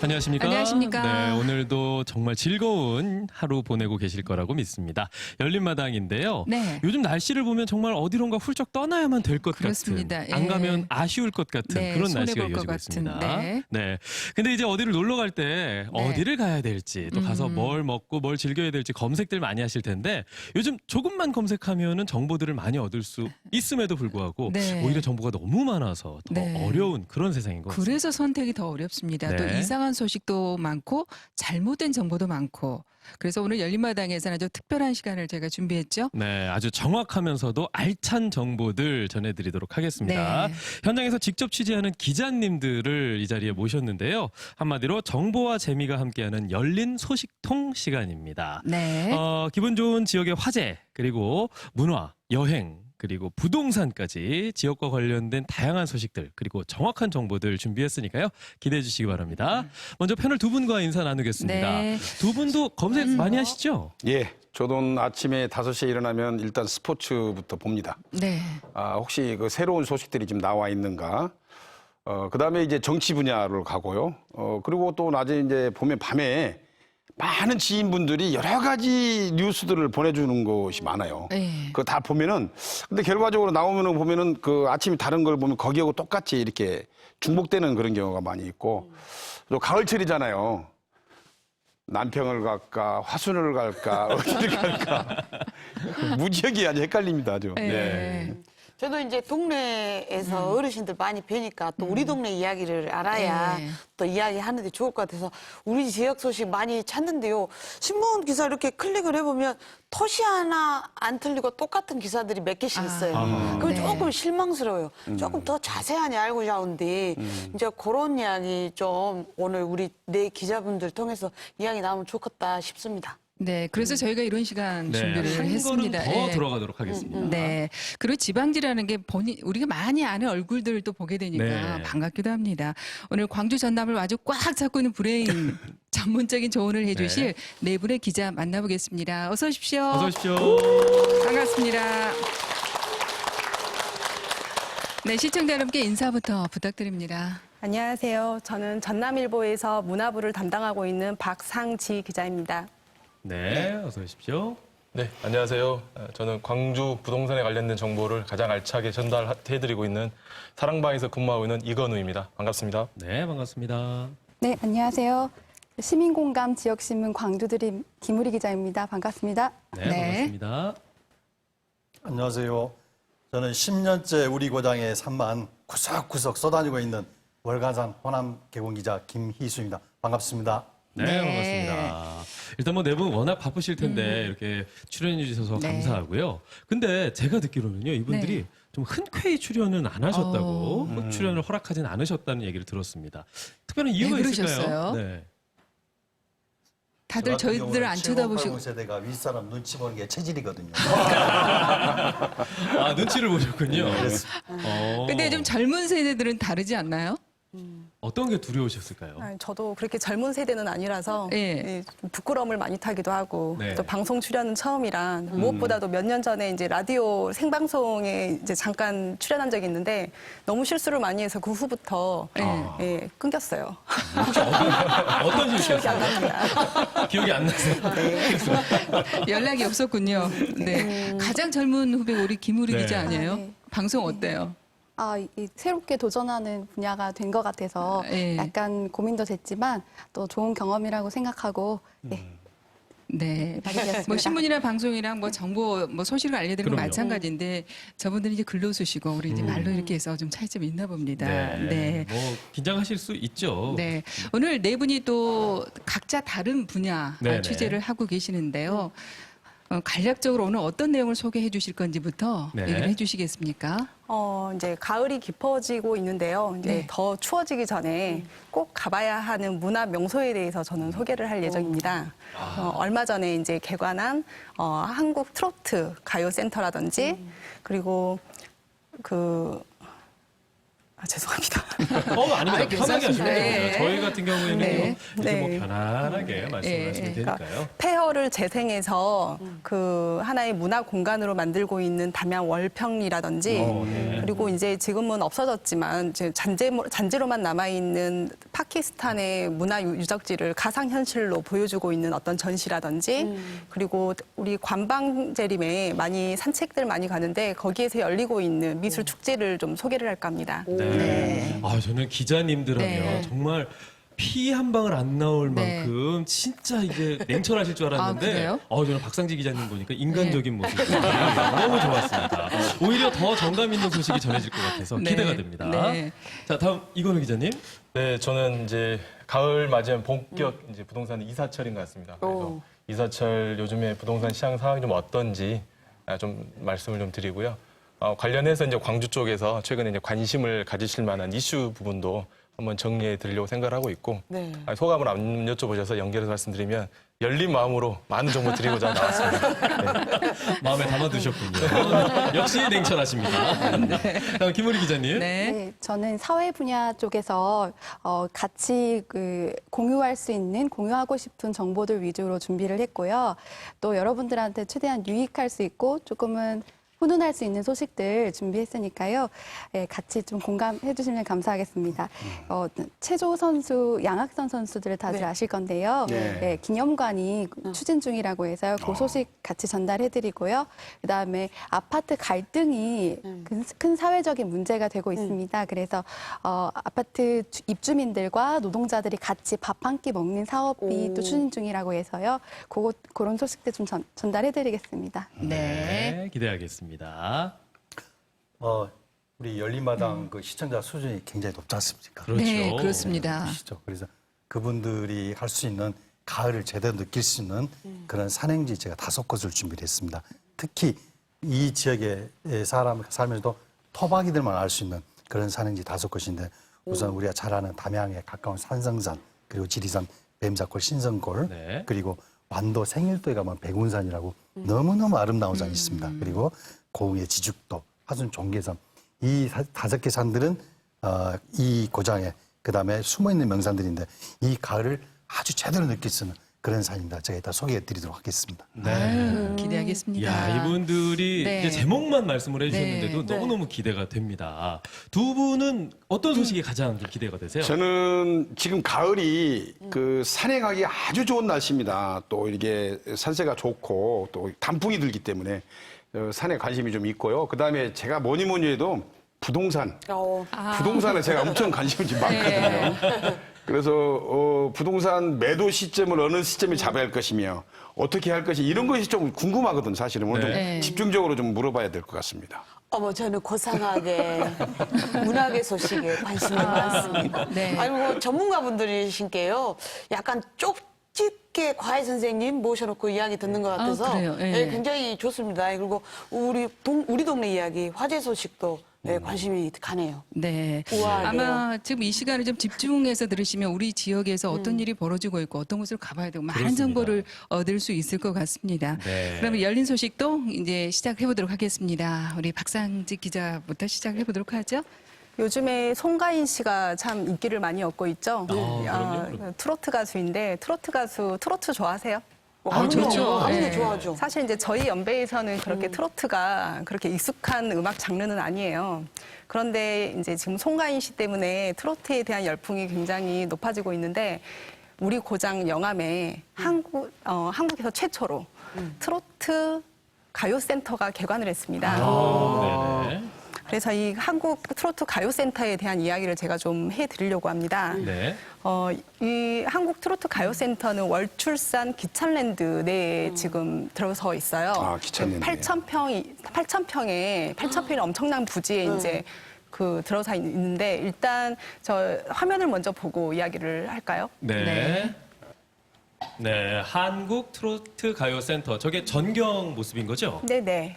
안녕하십니까? 안녕하십니까? 네, 오늘도 정말 즐거운 하루 보내고 계실 거라고 믿습니다. 열린마당인데요. 네. 요즘 날씨를 보면 정말 어디론가 훌쩍 떠나야만 될 것 그렇습니다. 같은, 안 예. 가면 아쉬울 것 같은 네, 그런 손해볼 날씨가 것 이어지고 같은, 있습니다. 네. 네. 근데 이제 어디를 놀러 갈 때 네. 어디를 가야 될지, 또 가서 뭘 먹고 뭘 즐겨야 될지 검색들 많이 하실 텐데, 요즘 조금만 검색하면은 정보들을 많이 얻을 수 있음에도 불구하고 네. 오히려 정보가 너무 많아서 더 네. 어려운 그런 세상인 것 같습니다. 그래서 선택이 더 어렵습니다. 또 네. 이상한 소식도 많고 잘못된 정보도 많고. 그래서 오늘 열린마당에서는 아주 특별한 시간을 제가 준비했죠. 네, 아주 정확하면서도 알찬 정보들 전해드리도록 하겠습니다. 네. 현장에서 직접 취재하는 기자님들을 이 자리에 모셨는데요. 한마디로 정보와 재미가 함께하는 열린 소식통 시간입니다. 네. 기분 좋은 지역의 화제, 그리고 문화, 여행, 그리고 부동산까지 지역과 관련된 다양한 소식들, 그리고 정확한 정보들 준비했으니까요. 기대해 주시기 바랍니다. 먼저 패널 두 분과 인사 나누겠습니다. 네. 두 분도 검색 많이 하시죠? 예, 저도 아침에 5시에 일어나면 일단 스포츠부터 봅니다. 네. 혹시 그 새로운 소식들이 지금 나와 있는가? 그다음에 이제 정치 분야로 가고요. 그리고 또 낮에 이제 보면 밤에 많은 지인분들이 여러 가지 뉴스들을 보내주는 것이 많아요. 네. 그거 다 보면은, 근데 결과적으로 나오면은 보면은 그 아침에 다른 걸 보면 거기하고 똑같이 이렇게 중복되는 그런 경우가 많이 있고, 또 가을철이잖아요. 남평을 갈까, 화순을 갈까, 어디를 갈까. 무지하게 아주 헷갈립니다, 아주. 네. 저도 이제 동네에서 어르신들 많이 뵈니까 또 우리 동네 이야기를 알아야 네. 또 이야기하는데 좋을 것 같아서 우리 지역 소식 많이 찾는데요. 신문 기사 이렇게 클릭을 해보면 토시 하나 안 틀리고 똑같은 기사들이 몇 개씩 있어요. 그럼 네. 조금 실망스러워요. 조금 더 자세하게 알고자 하는데 이제 그런 이야기 좀 오늘 우리 네 기자분들 통해서 이야기 나오면 좋겠다 싶습니다. 네. 그래서 저희가 이런 시간 준비를 한 했습니다. 걸음 더 예. 들어가도록 하겠습니다. 네. 그리고 지방지라는 게 우리가 많이 아는 얼굴들도 보게 되니까 네. 반갑기도 합니다. 오늘 광주 전남을 아주 꽉 잡고 있는 브레인 전문적인 조언을 해주실 네 분의 기자 만나보겠습니다. 어서 오십시오. 어서 오십시오. 반갑습니다. 네, 시청자 여러분께 인사부터 부탁드립니다. 안녕하세요. 저는 전남일보에서 문화부를 담당하고 있는 박상지 기자입니다. 네, 어서 오십시오. 네, 안녕하세요. 저는 광주 부동산에 관련된 정보를 가장 알차게 전달해드리고 있는 사랑방에서 근무하고 있는 이건우입니다. 반갑습니다. 네, 반갑습니다. 네, 안녕하세요. 시민공감 지역신문 광주드림 김우리 기자입니다. 반갑습니다. 네, 네. 반갑습니다. 안녕하세요. 저는 10년째 우리 고장의 산만 구석구석 쏘다니고 있는 월간산 호남 개공 기자 김희수입니다. 반갑습니다. 네, 네. 반갑습니다. 일단 뭐 네 분 워낙 바쁘실 텐데 이렇게 출연해 주셔서 네. 감사하고요. 근데 제가 듣기로는요, 이분들이 네. 좀 흔쾌히 출연은 안 하셨다고, 출연을 허락하진 않으셨다는 얘기를 들었습니다. 특별한 이유가 왜 있을까요? 그러셨어요? 네. 다들 저희들 안 쳐다보시고. 세대가 윗사람 눈치 보는 게 체질이거든요. 아, 눈치를 보셨군요. 근데 좀 젊은 세대들은 다르지 않나요? 어떤 게 두려우셨을까요? 저도 그렇게 젊은 세대는 아니라서 예. 예, 좀 부끄러움을 많이 타기도 하고 네. 또 방송 출연은 처음이라 무엇보다도 몇 년 전에 이제 라디오 생방송에 이제 잠깐 출연한 적이 있는데 너무 실수를 많이 해서 그 후부터 예, 끊겼어요. 어떤 기억이 안 실수였어요? 납니다. 기억이 안 나세요? 연락이 없었군요. 네. 가장 젊은 후배 우리 김우리 네. 기자 아니에요? 아, 네. 방송 어때요? 이 새롭게 도전하는 분야가 된 것 같아서 예. 약간 고민도 됐지만 또 좋은 경험이라고 생각하고 네. 되었습니다. 뭐 신문이나 방송이랑 뭐 정보 뭐 소식을 알려드리는 건 그럼요. 마찬가지인데 저분들은 이제 글로 쓰시고 우리 이제 말로 이렇게 해서 좀 차이점이 있나 봅니다. 네. 뭐 긴장하실 수 있죠. 네. 오늘 네 분이 또 각자 다른 분야 네네. 취재를 하고 계시는데요. 간략적으로 오늘 어떤 내용을 소개해 주실 건지부터 네. 얘기를 해 주시겠습니까? 이제 가을이 깊어지고 있는데요. 이제 네. 더 추워지기 전에 꼭 가봐야 하는 문화 명소에 대해서 저는 소개를 할 예정입니다. 얼마 전에 이제 개관한 한국 트로트 가요 센터라든지 그리고 죄송합니다. 아닙니다. 아니, 편하게 하시면 괜찮습니다. 돼요. 예. 저희 같은 경우에는 네. 이렇게 뭐 네. 편안하게 말씀하시면 되니까요. 폐허를 재생해서 그 하나의 문화 공간으로 만들고 있는 담양 월평이라든지 네. 그리고 이제 지금은 없어졌지만 이제 잔재로만 남아 있는 파키스탄의 문화 유적지를 가상현실로 보여주고 있는 어떤 전시라든지 그리고 우리 관방재림에 많이 산책들 많이 가는데 거기에서 열리고 있는 미술 축제를 좀 소개를 할까 합니다. 네. 아, 저는 기자님들 하면 네. 정말 피 한 방울 안 나올 네. 만큼 진짜 이게 냉철하실 줄 알았는데 그래요? 저는 박상지 기자님 보니까 인간적인 모습이 너무 좋았습니다. 오히려 더 정감 있는 소식이 전해질 것 같아서 네. 기대가 됩니다. 네. 자, 다음 이건우 기자님. 네, 저는 이제 가을 맞이한 본격 이제 부동산 이사철인 것 같습니다. 그래서 이사철 요즘에 부동산 시장 상황이 좀 어떤지 좀 말씀을 좀 드리고요. 관련해서 이제 광주 쪽에서 최근에 이제 관심을 가지실 만한 이슈 부분도 한번 정리해 드리려고 생각을 하고 있고 네. 소감을 안 여쭤보셔서 연결해서 말씀드리면 열린 마음으로 많은 정보 드리고자 나왔습니다. 네. 마음에 담아두셨군요. 역시 냉철하십니다. 다음 김우리 기자님. 네. 네, 저는 사회 분야 쪽에서 같이 공유할 수 있는, 공유하고 싶은 정보들 위주로 준비를 했고요. 또 여러분들한테 최대한 유익할 수 있고 조금은 훈훈할 수 있는 소식들 준비했으니까요. 예, 같이 좀 공감해 주시면 감사하겠습니다. 체조 선수, 양학선 선수들을 다들 아실 건데요. 네. 예, 기념관이 추진 중이라고 해서요. 그 소식 같이 전달해 드리고요. 그다음에 아파트 갈등이 큰 사회적인 문제가 되고 있습니다. 그래서 아파트 입주민들과 노동자들이 같이 밥 한 끼 먹는 사업이 또 추진 중이라고 해서요. 그런 소식들 좀 전달해 드리겠습니다. 네. 기대하겠습니다. 우리 열린마당 그 시청자 수준이 굉장히 높지 않습니까? 그렇죠. 네, 그렇습니다. 보시죠. 그래서 그분들이 할 수 있는 가을을 제대로 느낄 수 있는 그런 산행지 제가 5곳을 준비를 했습니다. 특히 이 지역의 사람 살면서도 토박이들만 알 수 있는 그런 산행지 5곳인데 우선 우리가 잘 아는 담양에 가까운 산성산 그리고 지리산 뱀사골 신성골 네. 그리고 완도 생일도에 가면 백운산이라고 너무너무 아름다운 산이 있습니다. 그리고 고흥의 지죽도, 화순 종계섬 이 5개 산들은 이 고장에 그다음에 숨어있는 명산들인데 이 가을을 아주 제대로 느낄 수 있는 그런 산입니다. 제가 이따 소개해드리도록 하겠습니다. 아유, 기대하겠습니다. 야, 이분들이 네. 이제 제목만 말씀을 해주셨는데도 네. 너무너무 기대가 됩니다. 두 분은 어떤 소식이 가장 좀 기대가 되세요? 저는 지금 가을이 그 산에 가기 아주 좋은 날씨입니다. 또 이게 산세가 좋고 또 단풍이 들기 때문에 산에 관심이 좀 있고요. 그다음에 제가 뭐니 해도 부동산. 부동산에 제가 엄청 관심이 좀 많거든요. 그래서 부동산 매도 시점을 어느 시점에 잡아야 할 것이며 어떻게 할 것이 이런 것이 좀 궁금하거든 사실은. 오늘 네. 좀 집중적으로 좀 물어봐야 될 것 같습니다. 저는 고상하게 문학의 소식에 관심이 많습니다. 네. 아니, 뭐 전문가분들이신게요. 약간 쪽집게 과외 선생님 모셔놓고 이야기 듣는 것 같아서 그래요? 예. 네, 굉장히 좋습니다. 그리고 우리 동네 이야기, 화재 소식도 네, 관심이 가네요. 네. 우아하게요. 아마 지금 이 시간을 좀 집중해서 들으시면 우리 지역에서 어떤 일이 벌어지고 있고 어떤 곳을 가봐야 되고 많은 그렇습니다. 정보를 얻을 수 있을 것 같습니다. 네. 그러면 열린 소식도 이제 시작해 보도록 하겠습니다. 우리 박상직 기자부터 시작해 보도록 하죠. 요즘에 송가인 씨가 참 인기를 많이 얻고 있죠. 그럼요. 트로트 가수인데 트로트 좋아하세요? 좋죠. 당연히 네. 좋아하죠. 사실 이제 저희 연배에서는 그렇게 트로트가 그렇게 익숙한 음악 장르는 아니에요. 그런데 이제 지금 송가인 씨 때문에 트로트에 대한 열풍이 굉장히 높아지고 있는데 우리 고장 영암에 한국에서 최초로 트로트 가요센터가 개관을 했습니다. 네네. 그래서 이 한국 트로트 가요센터에 대한 이야기를 제가 좀 해드리려고 합니다. 네. 이 한국 트로트 가요센터는 월출산 기찬랜드 내에 지금 들어서 있어요. 아, 기찬랜드. 8,000평의 엄청난 부지에 이제 들어서 있는데 일단 저 화면을 먼저 보고 이야기를 할까요? 네. 네. 네. 한국 트로트 가요센터. 저게 전경 모습인 거죠? 네네. 네.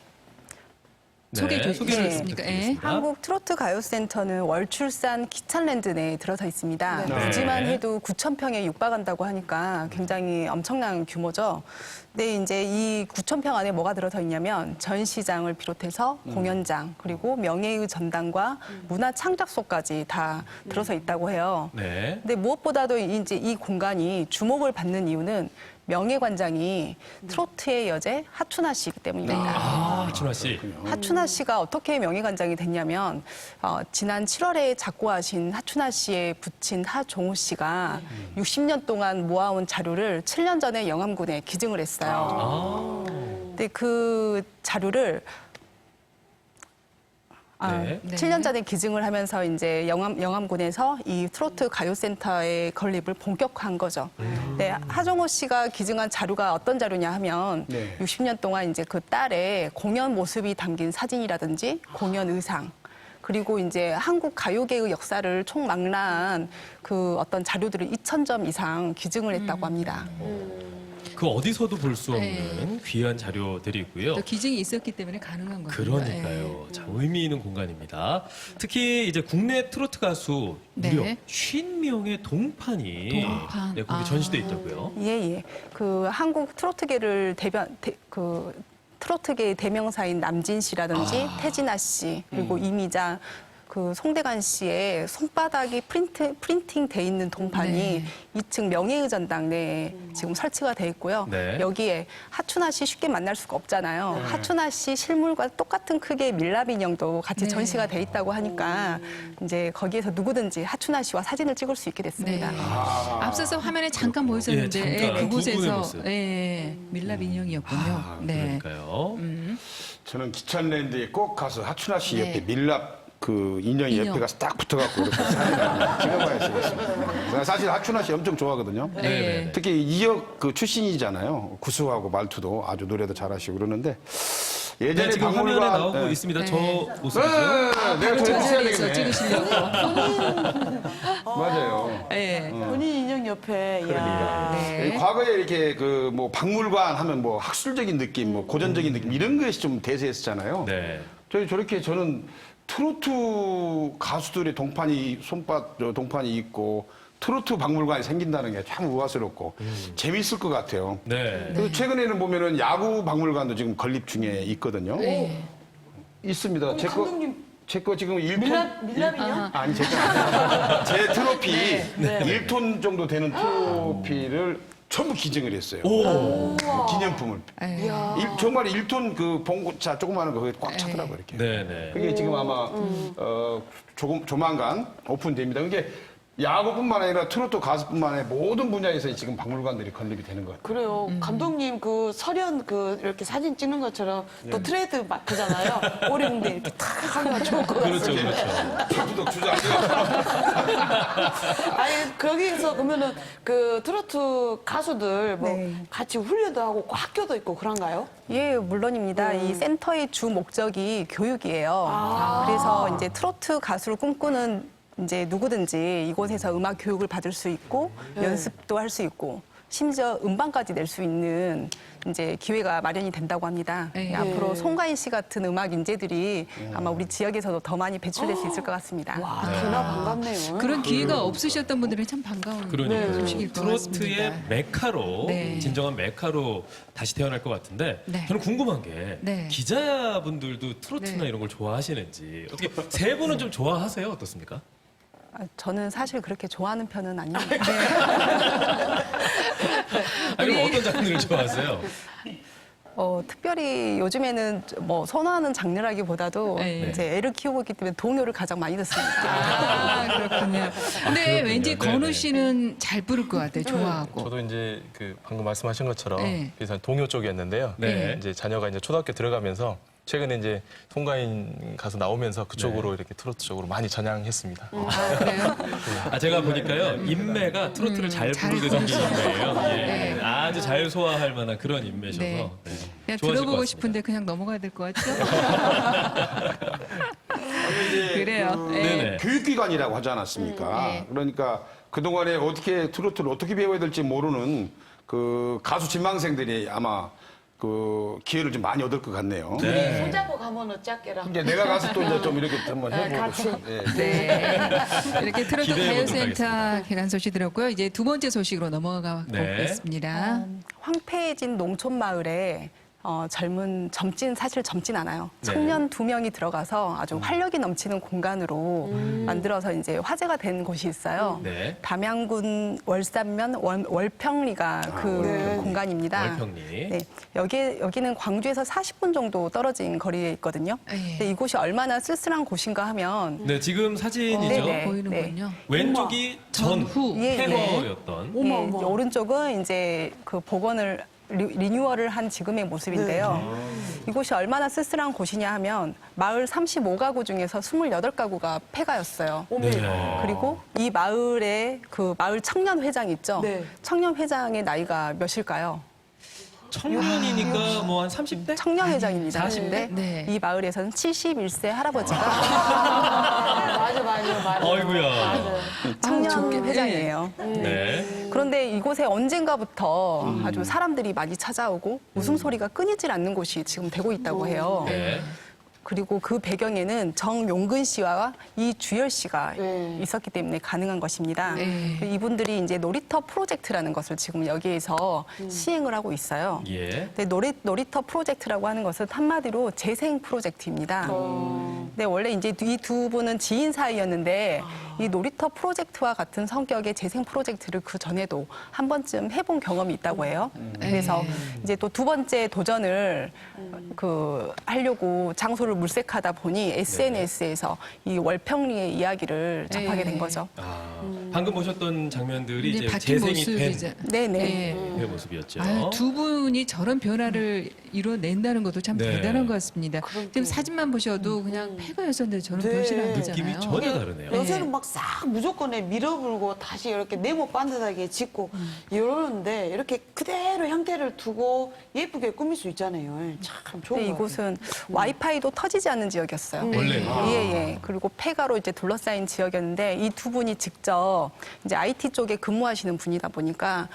소개를 네. 좀 부탁드리겠습니다. 한국 트로트 가요센터는 월출산 기찬랜드 내에 들어서 있습니다. 네. 부지만 해도 9,000평에 육박한다고 하니까 굉장히 엄청난 규모죠. 근데 이제 이 9,000평 안에 뭐가 들어서 있냐면 전시장을 비롯해서 공연장 그리고 명예의 전당과 문화 창작소까지 다 들어서 있다고 해요. 네. 근데 무엇보다도 이제 이 공간이 주목을 받는 이유는 명예관장이 트로트의 여제 하춘아 씨이기 때문입니다. 아, 준하 씨. 하춘아 씨가 어떻게 명예관장이 됐냐면 지난 7월에 작고하신 하춘아 씨의 부친 하종우 씨가 60년 동안 모아온 자료를 7년 전에 영암군에 기증을 했어요. 근데 그 자료를 네. 7년 전에 기증을 하면서 이제 영암군에서 이 트로트 가요센터의 건립을 본격화한 거죠. 네, 하종호 씨가 기증한 자료가 어떤 자료냐 하면 네. 60년 동안 이제 그 딸의 공연 모습이 담긴 사진이라든지 공연 의상 그리고 이제 한국 가요계의 역사를 총망라한 그 어떤 자료들을 2,000점 이상 기증을 했다고 합니다. 그 어디서도 볼 수 없는 네. 귀한 자료들이고요. 또 기증이 있었기 때문에 가능한 겁니다. 그러니까요. 자, 의미 있는 공간입니다. 특히 이제 국내 트로트 가수 무려 네. 50명의 동판이 동판. 네, 거기 전시돼 있다고요. 예. 그 한국 트로트계를 트로트계의 대명사인 남진 씨라든지 태진아 씨 그리고 이미자 그 송대관 씨의 손바닥이 프린팅 돼 있는 동판이 네. 2층 명예의전당 내에 지금 설치가 돼 있고요. 네. 여기에 하춘아 씨 쉽게 만날 수가 없잖아요. 하춘아 씨 실물과 똑같은 크기의 밀랍 인형도 같이 네. 전시가 돼 있다고 하니까 이제 거기에서 누구든지 하춘아 씨와 사진을 찍을 수 있게 됐습니다. 네. 앞서서 화면에 잠깐 보였었는데 예, 잠깐 두 분의 그곳에서 모습. 밀랍 인형이었군요. 아, 네. 그러니까요. 저는 기찬랜드에 꼭 가서 하춘아 씨 네. 옆에 밀랍 그 인형이 인형. 옆에 가서 딱 붙어갖고 이렇게 사진을 찍어봐야 되겠습니다. 제가 사실 하춘아 씨 엄청 좋아하거든요. 네. 특히 이역 그 출신이잖아요. 구수하고 말투도 아주 노래도 잘하시고 그러는데 예전에 네, 지금 화면에 나오고 네. 있습니다. 네. 저 모습이죠. 내가 저 저 자리에서 되겠네. 찍으시려고. 맞아요. 네. 본인 인형 옆에. 이야. 네. 과거에 이렇게 그 뭐 박물관 하면 뭐 학술적인 느낌, 뭐 고전적인 느낌 이런 것이 좀 대세했잖아요. 네. 저는 트로트 가수들의 동판이 있고 트로트 박물관이 생긴다는 게 참 우아스럽고 재미있을 것 같아요. 네. 그래서 최근에는 보면은 야구 박물관도 지금 건립 중에 있거든요. 네. 있습니다. 제 거 지금 1톤 밀랍 인형? 아니 제 트로피 네. 1톤 정도 되는 트로피를 전부 기증을 했어요. 오. 기념품을. 네. 정말 1톤 그 봉고차 조그마한 거 거기 꽉 차더라고요, 이렇게. 네네. 그게 지금 아마 조만간 오픈됩니다. 그게 야구뿐만 아니라 트로트 가수뿐만 아니라 모든 분야에서 지금 박물관들이 건립이 되는 것 같아요. 그래요. 감독님 그 설현 그 이렇게 사진 찍는 것처럼 또 트레이드 마크잖아요. 오리공대 이렇게 탁 하면 좋을 것 같아요. 그렇죠, 그렇죠. 주덕 주작. 아니 거기서 그러면은 그 트로트 가수들 뭐 네. 같이 훈련도 하고 그 학교도 있고 그런가요? 예, 물론입니다. 이 센터의 주 목적이 교육이에요. 그래서 이제 트로트 가수를 꿈꾸는 이제 누구든지 이곳에서 음악 교육을 받을 수 있고 연습도 할 수 있고 심지어 음반까지 낼 수 있는 이제 기회가 마련이 된다고 합니다. 네. 앞으로 송가인 씨 같은 음악 인재들이 아마 우리 지역에서도 더 많이 배출될 수 있을 것 같습니다. 와, 개나 반갑네요. 그런 기회가 없으셨던 분들은 참 반가운 그러니까요. 소식일 것 트로트의 같습니다. 메카로 네. 진정한 메카로 다시 태어날 것 같은데 네. 저는 궁금한 게 네. 기자분들도 트로트나 네. 이런 걸 좋아하시는지 어떻게 세 분은 좀 좋아하세요? 어떻습니까? 저는 사실 그렇게 좋아하는 편은 아닙니다. 아니 그럼 어떤 장르를 좋아하세요? 특별히 요즘에는 뭐 선호하는 장르라기보다도 네. 이제 애를 키우고 있기 때문에 동요를 가장 많이 듣습니다. 아, 그렇군요. 근데 그렇군요. 왠지 네네. 건우 씨는 잘 부를 것 같아요. 좋아하고. 저도 이제 그 방금 말씀하신 것처럼 네. 비슷한 동요 쪽이었는데요. 네. 이제 자녀가 이제 초등학교 들어가면서 최근에 이제 송가인 가수 나오면서 그쪽으로 이렇게 트로트 쪽으로 많이 전향했습니다. 아, 그래요? 제가 보니까요 인매가 트로트를 잘 잘 부르게 생긴 부르시네요. 인매예요. 예. 네. 아주 잘 소화할 만한 그런 인매셔서 네. 네. 그냥 좋아하실 것 들어보고 같습니다. 싶은데 그냥 넘어가야 될 것 같죠? 그래요. 네. 네네. 교육기관이라고 하지 않았습니까? 네. 그러니까 그동안에 어떻게 트로트를 어떻게 배워야 될지 모르는 그 가수 지망생들이 아마 그 기회를 좀 많이 얻을 것 같네요. 네. 손잡고 가면 어쩌게라. 이제 내가 가서 또 이제 좀 이렇게 한번 해보고 싶어요. 예. 네. 이렇게 트로트 기대해 보도록 가요센터 하겠습니다. 개관 소식 들었고요. 이제 두 번째 소식으로 넘어가 네. 보겠습니다. 황폐해진 농촌 마을에 사실 젊진 않아요. 네. 청년 2명이 들어가서 아주 활력이 넘치는 공간으로 만들어서 이제 화제가 된 곳이 있어요. 네. 담양군 월산면 월평리가 그 공간입니다. 월평리. 네, 여기는 광주에서 40분 정도 떨어진 거리에 있거든요. 예. 근데 이곳이 얼마나 쓸쓸한 곳인가 하면 네, 지금 사진이죠. 네네. 보이는군요. 왼쪽이 전후 예, 네. 폐허였던. 예, 오른쪽은 이제 그 복원을 리뉴얼을 한 지금의 모습인데요. 이곳이 얼마나 쓸쓸한 곳이냐 하면 마을 35가구 중에서 28가구가 폐가였어요. 네. 그리고 이 마을의 그 마을 청년회장 있죠? 네. 청년회장의 나이가 몇일까요? 청년이니까 뭐 한 30대? 청년회장입니다. 40대? 네. 이 마을에서는 71세 할아버지가 맞아. 아이고야. 청년회장이에요. 네. 그런데 이곳에 언젠가부터 아주 사람들이 많이 찾아오고 웃음소리가 끊이질 않는 곳이 지금 되고 있다고 해요. 네. 그리고 그 배경에는 정용근 씨와 이주열 씨가 있었기 때문에 가능한 것입니다. 네. 이분들이 이제 놀이터 프로젝트라는 것을 지금 여기에서 시행을 하고 있어요. 예. 근데 놀이터 프로젝트라고 하는 것은 한마디로 재생 프로젝트입니다. 근데 원래 이제 이 두 분은 지인 사이였는데 이 놀이터 프로젝트와 같은 성격의 재생 프로젝트를 그 전에도 한 번쯤 해본 경험이 있다고 해요. 그래서 이제 또 두 번째 도전을 하려고 장소를 물색하다 보니 SNS에서 이 월평리의 이야기를 접하게 된 거죠. 방금 보셨던 장면들이 이제 이제 바뀐 재생이 된 모습이죠. 네네. 그 모습이었죠. 아유, 두 분이 저런 변화를 이뤄낸다는 것도 참 네. 대단한 것 같습니다. 지금 사진만 보셔도 그냥 폐가였었는데 저런 변신을 한 느낌이 거잖아요. 전혀 다르네요. 요새는 막 싹 무조건에 밀어불고 다시 이렇게 네모 반듯하게 짓고 이러는데 이렇게 그대로 형태를 두고 예쁘게 꾸밀 수 있잖아요. 참 좋은 근데 것 같아요. 이곳은 와이파이도 터지지 않는 지역이었어요. 원래는. 예. 그리고 폐가로 이제 둘러싸인 지역이었는데 이 두 분이 직접 이제 IT 쪽에 근무하시는 분이다 보니까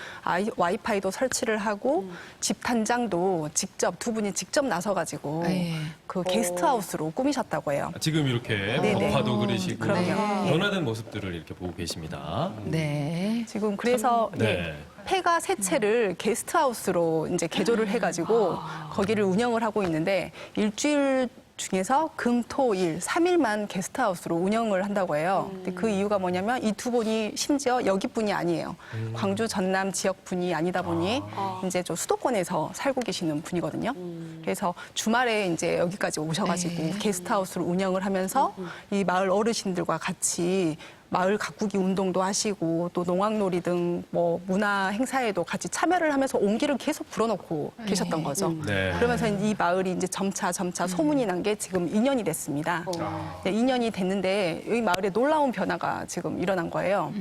와이파이도 설치를 하고 집 단장도 두 분이 직접 나서가지고 예. 그 게스트하우스로 꾸미셨다고 해요. 지금 이렇게 네네. 벽화도 그리시고 그럼요. 변화된 모습들을 이렇게 보고 계십니다. 네. 지금 그래서 네. 폐가 세 채를 게스트하우스로 이제 개조를 해가지고 거기를 운영을 하고 있는데 일주일 중에서 금, 토, 일 3일만 게스트하우스로 운영을 한다고 해요. 근데 그 이유가 뭐냐면 이 두 분이 심지어 여기 분이 아니에요. 광주 전남 지역 분이 아니다 보니 이제 좀 수도권에서 살고 계시는 분이거든요. 그래서 주말에 이제 여기까지 오셔가지고 게스트하우스를 운영을 하면서 이 마을 어르신들과 같이 마을 가꾸기 운동도 하시고 또 농악놀이 등 뭐 문화 행사에도 같이 참여를 하면서 온기를 계속 불어넣고 계셨던 거죠. 네. 그러면서 이 마을이 이제 점차 소문이 난 게 지금 2년이 됐습니다. 네, 2년이 됐는데 이 마을에 놀라운 변화가 지금 일어난 거예요.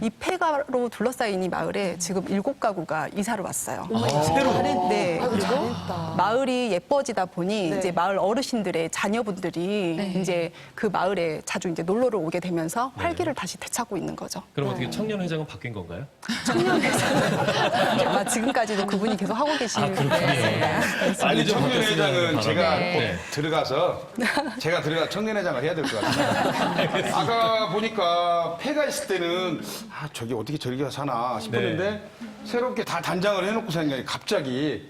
이 폐가로 둘러싸인 이 마을에 지금 7가구가 이사를 왔어요. 새로. 네. 아이고, 그리고 잘했다. 마을이 예뻐지다 보니 네. 이제 마을 어르신들의 자녀분들이 이제 그 마을에 자주 이제 놀러를 오게 되면서 활기를 다시 되찾고 있는 거죠. 그럼 어떻게 청년회장은 바뀐 건가요? 지금까지도 그분이 계속 하고 계시는 아니 좀 청년회장은 바뀌었으면 제가 바람에. 꼭 네. 들어가 청년회장을 해야 될 것 같아요. 아까 보니까 폐가 있을 때는 저기 어떻게 저리가 사나 싶었는데 새롭게 다 단장을 해놓고 생각이 갑자기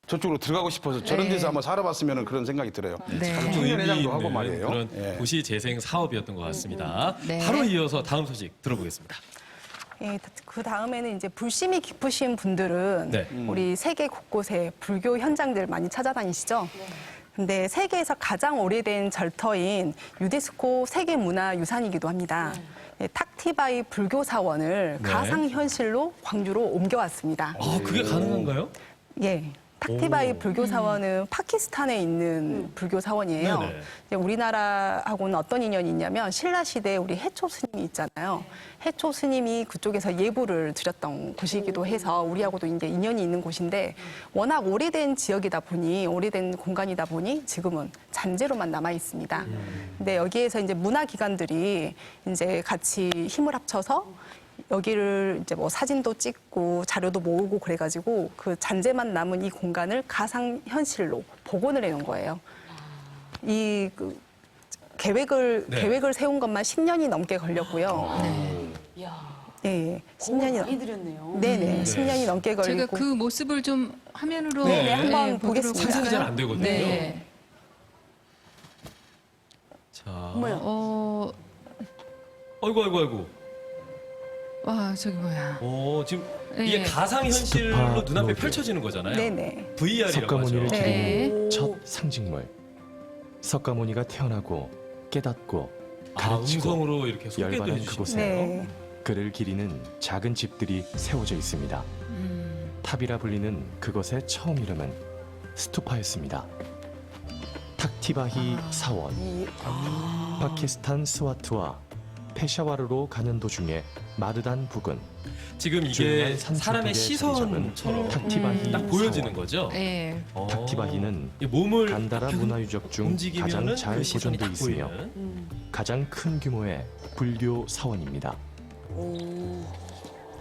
저쪽으로 들어가고 싶어서 저런 데서 한번 살아봤으면 그런 생각이 들어요. 네. 참 의미 청년회장도 하고 있는 말이에요. 그런 예. 도시 재생 사업이었던 것 같습니다. 네. 바로 이어서 다음 소식 들어보겠습니다. 예, 그 다음에는 이제 불심이 깊으신 분들은 네. 우리 세계 곳곳에 불교 현장들 많이 찾아다니시죠? 근데 세계에서 가장 오래된 절터인 유네스코 세계문화유산이기도 합니다. 예, 탁티바이 불교사원을 네. 가상현실로 광주로 옮겨왔습니다. 그게 가능한가요? 예. 탁티바이 불교사원은 파키스탄에 있는 불교사원이에요. 네네. 이제 우리나라하고는 어떤 인연이 있냐면 신라 시대에 우리 해초 스님이 있잖아요. 해초 스님이 그쪽에서 예불을 드렸던 곳이기도 해서 우리하고도 이제 인연이 있는 곳인데 워낙 오래된 지역이다 보니 오래된 공간이다 보니 지금은 잔재로만 남아 있습니다. 근데 여기에서 이제 문화기관들이 이제 같이 힘을 합쳐서 여기를 이제 뭐 사진도 찍고 자료도 모으고 그래가지고 그 잔재만 남은 이 공간을 가상 현실로 복원을 해놓은 거예요. 이 계획을 네. 세운 것만 10년이 넘게 걸렸고요. 네, 많이 10년이 들였네요. 네네 10년이 넘게 걸리고 제가 그 모습을 좀 화면으로 네, 한번 보도록 보겠습니다. 상상이 잘 할까요? 안 되거든요. 네. 자, 아이고. 와 저기 뭐야? 지금 네. 이게 가상 현실로 스투파 눈앞에 로드. 펼쳐지는 거잖아요. 네네 VR이라고 하죠. 석가모니를 네. 기리는 첫 상징물. 석가모니가 태어나고 깨닫고 가르치고 음성으로 이렇게 소개도 열반한 해주시고. 그곳에 네. 그를 기리는 작은 집들이 세워져 있습니다. 탑이라 불리는 그것의 처음 이름은 스투파였습니다. 탁티바히 사원, 파키스탄 스와트와 페샤와르로 가는 도중에 마르단 부근, 지금 이게 조용한 산속 사람의 속에 시선처럼 탁티바히 딱 보여지는 사원. 거죠. 네. 탁티바히는 이 몸을 간다라 이렇게 문화유적 중 움직이면은 가장 잘 그 시선이 보존돼 딱 있으며 보이는. 가장 큰 규모의 불교 사원입니다.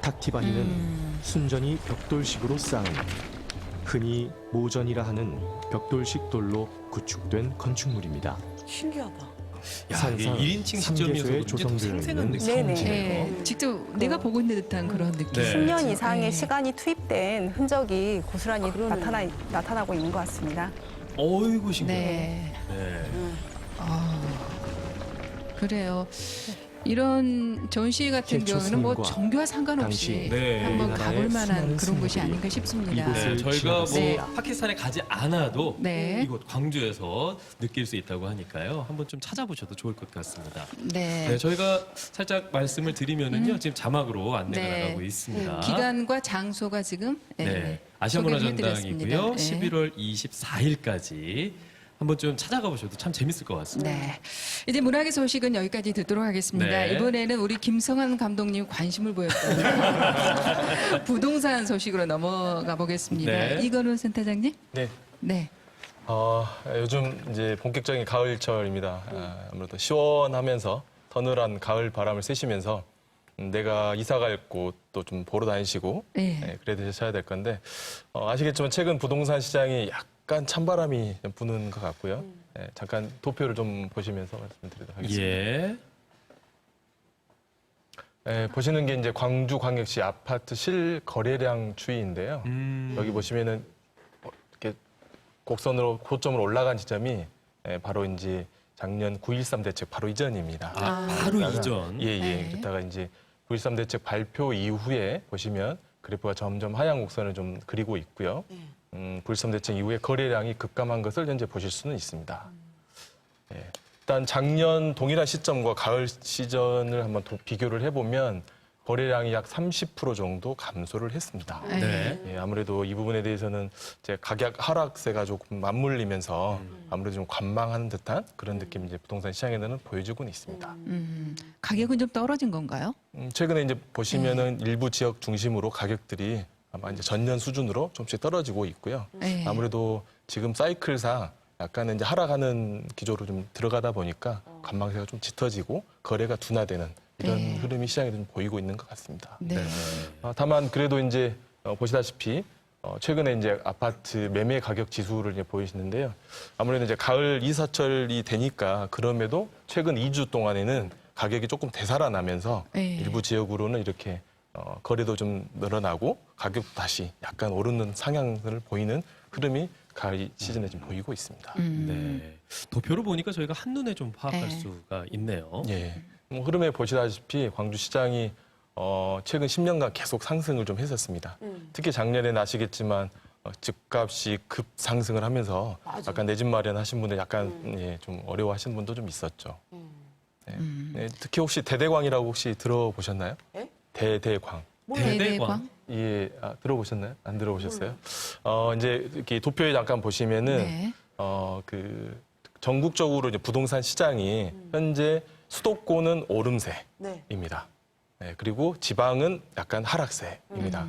탁티바히는 순전히 벽돌식으로 쌓은 흔히 모전이라 하는 벽돌식 돌로 구축된 건축물입니다. 신기하다. 야, 산상 이게 1인칭 시점이어서 삼계소에 그런지 더 조성되어 생생한 있는 느낌이 네네. 드네요. 네. 직접 내가 보고 있는 듯한 그런 느낌. 네. 10년 이상의 네. 시간이 투입된 흔적이 고스란히 나타나고 있는 것 같습니다. 어이구 신기해. 네. 네. 그래요. 이런 전시회 같은 기초 경우는 뭐 스님과 종교와 상관없이 당시, 네. 한번 우리나라의 가볼 만한 수많은 그런 곳이 스님들이 아닌가 싶습니다. 이곳을 네, 저희가 뭐 지나갔습니다. 파키스탄에 가지 않아도 네. 이곳 광주에서 느낄 수 있다고 하니까요. 한번 좀 찾아보셔도 좋을 것 같습니다. 네. 네, 저희가 살짝 말씀을 드리면은요. 지금 자막으로 안내가 네. 나가고 있습니다. 기간과 장소가 지금 네. 소개를 아시아문화전당이고요. 해드렸습니다. 네. 11월 24일까지 한번 좀 찾아가 보셔도 참 재밌을 것 같습니다. 네. 이제 문학의 소식은 여기까지 듣도록 하겠습니다. 네. 이번에는 우리 김성환 감독님 관심을 보였던 부동산 소식으로 넘어가 보겠습니다. 네. 이건우 센터장님? 네. 네. 요즘 이제 본격적인 가을철입니다. 아무래도 시원하면서 서늘한 가을 바람을 쐬시면서 내가 이사 갈 곳도 좀 보러 다니시고 네. 그래 드셔야 될 건데 아시겠지만 최근 부동산 시장이 약간 찬바람이 좀 부는 것 같고요. 잠깐 도표를 좀 보시면서 말씀드리도록 하겠습니다. 예. 보시는 게 이제 광주광역시 아파트 실거래량 추이인데요. 여기 보시면은 이렇게 곡선으로 고점으로 올라간 지점이 바로 이제 작년 9.13 대책 바로 이전입니다. 바로 이전. 예. 네. 그랬다가 이제 9.13 대책 발표 이후에 보시면 그래프가 점점 하향 곡선을 좀 그리고 있고요. 9.13 대책 이후에 거래량이 급감한 것을 현재 보실 수는 있습니다. 예. 일단 작년 동일한 시점과 가을 시즌을 한번 비교를 해보면 거래량이 약 30% 정도 감소를 했습니다. 네. 예, 아무래도 이 부분에 대해서는 이제 가격 하락세가 조금 맞물리면서 아무래도 좀 관망하는 듯한 그런 느낌이 이제 부동산 시장에는 보여지고는 있습니다. 가격은 좀 떨어진 건가요? 최근에 이제 보시면은 일부 지역 중심으로 가격들이 아마 이제 전년 수준으로 조금씩 떨어지고 있고요. 네. 아무래도 지금 사이클상 약간은 이제 하락하는 기조로 좀 들어가다 보니까 관망세가 좀 짙어지고 거래가 둔화되는 이런 네. 흐름이 시장에 좀 보이고 있는 것 같습니다. 네. 다만 그래도 이제 보시다시피 최근에 이제 아파트 매매 가격 지수를 이제 보이시는데요. 아무래도 이제 가을 이사철이 되니까 그럼에도 최근 2주 동안에는 가격이 조금 되살아나면서 네. 일부 지역으로는 이렇게 거래도 좀 늘어나고 가격도 다시 약간 오르는 상향을 보이는 흐름이 가을 시즌에 지금 보이고 있습니다. 네. 도표를 보니까 저희가 한눈에 좀 파악할 네. 수가 있네요. 예. 흐름에 보시다시피 광주 시장이 최근 10년간 계속 상승을 좀 했었습니다. 특히 작년에는 아시겠지만 집값이 급 상승을 하면서 약간 내 집 마련하신 분들 약간 좀 어려워하시는 분도 좀 있었죠. 네, 특히 혹시 대대광이라고 혹시 들어보셨나요? 예? 대대광. 대대광? 예, 들어보셨나요? 안 들어보셨어요? 이제 이렇게 도표에 잠깐 보시면은 네. 그 전국적으로 이제 부동산 시장이 현재 수도권은 오름세입니다. 네, 그리고 지방은 약간 하락세입니다.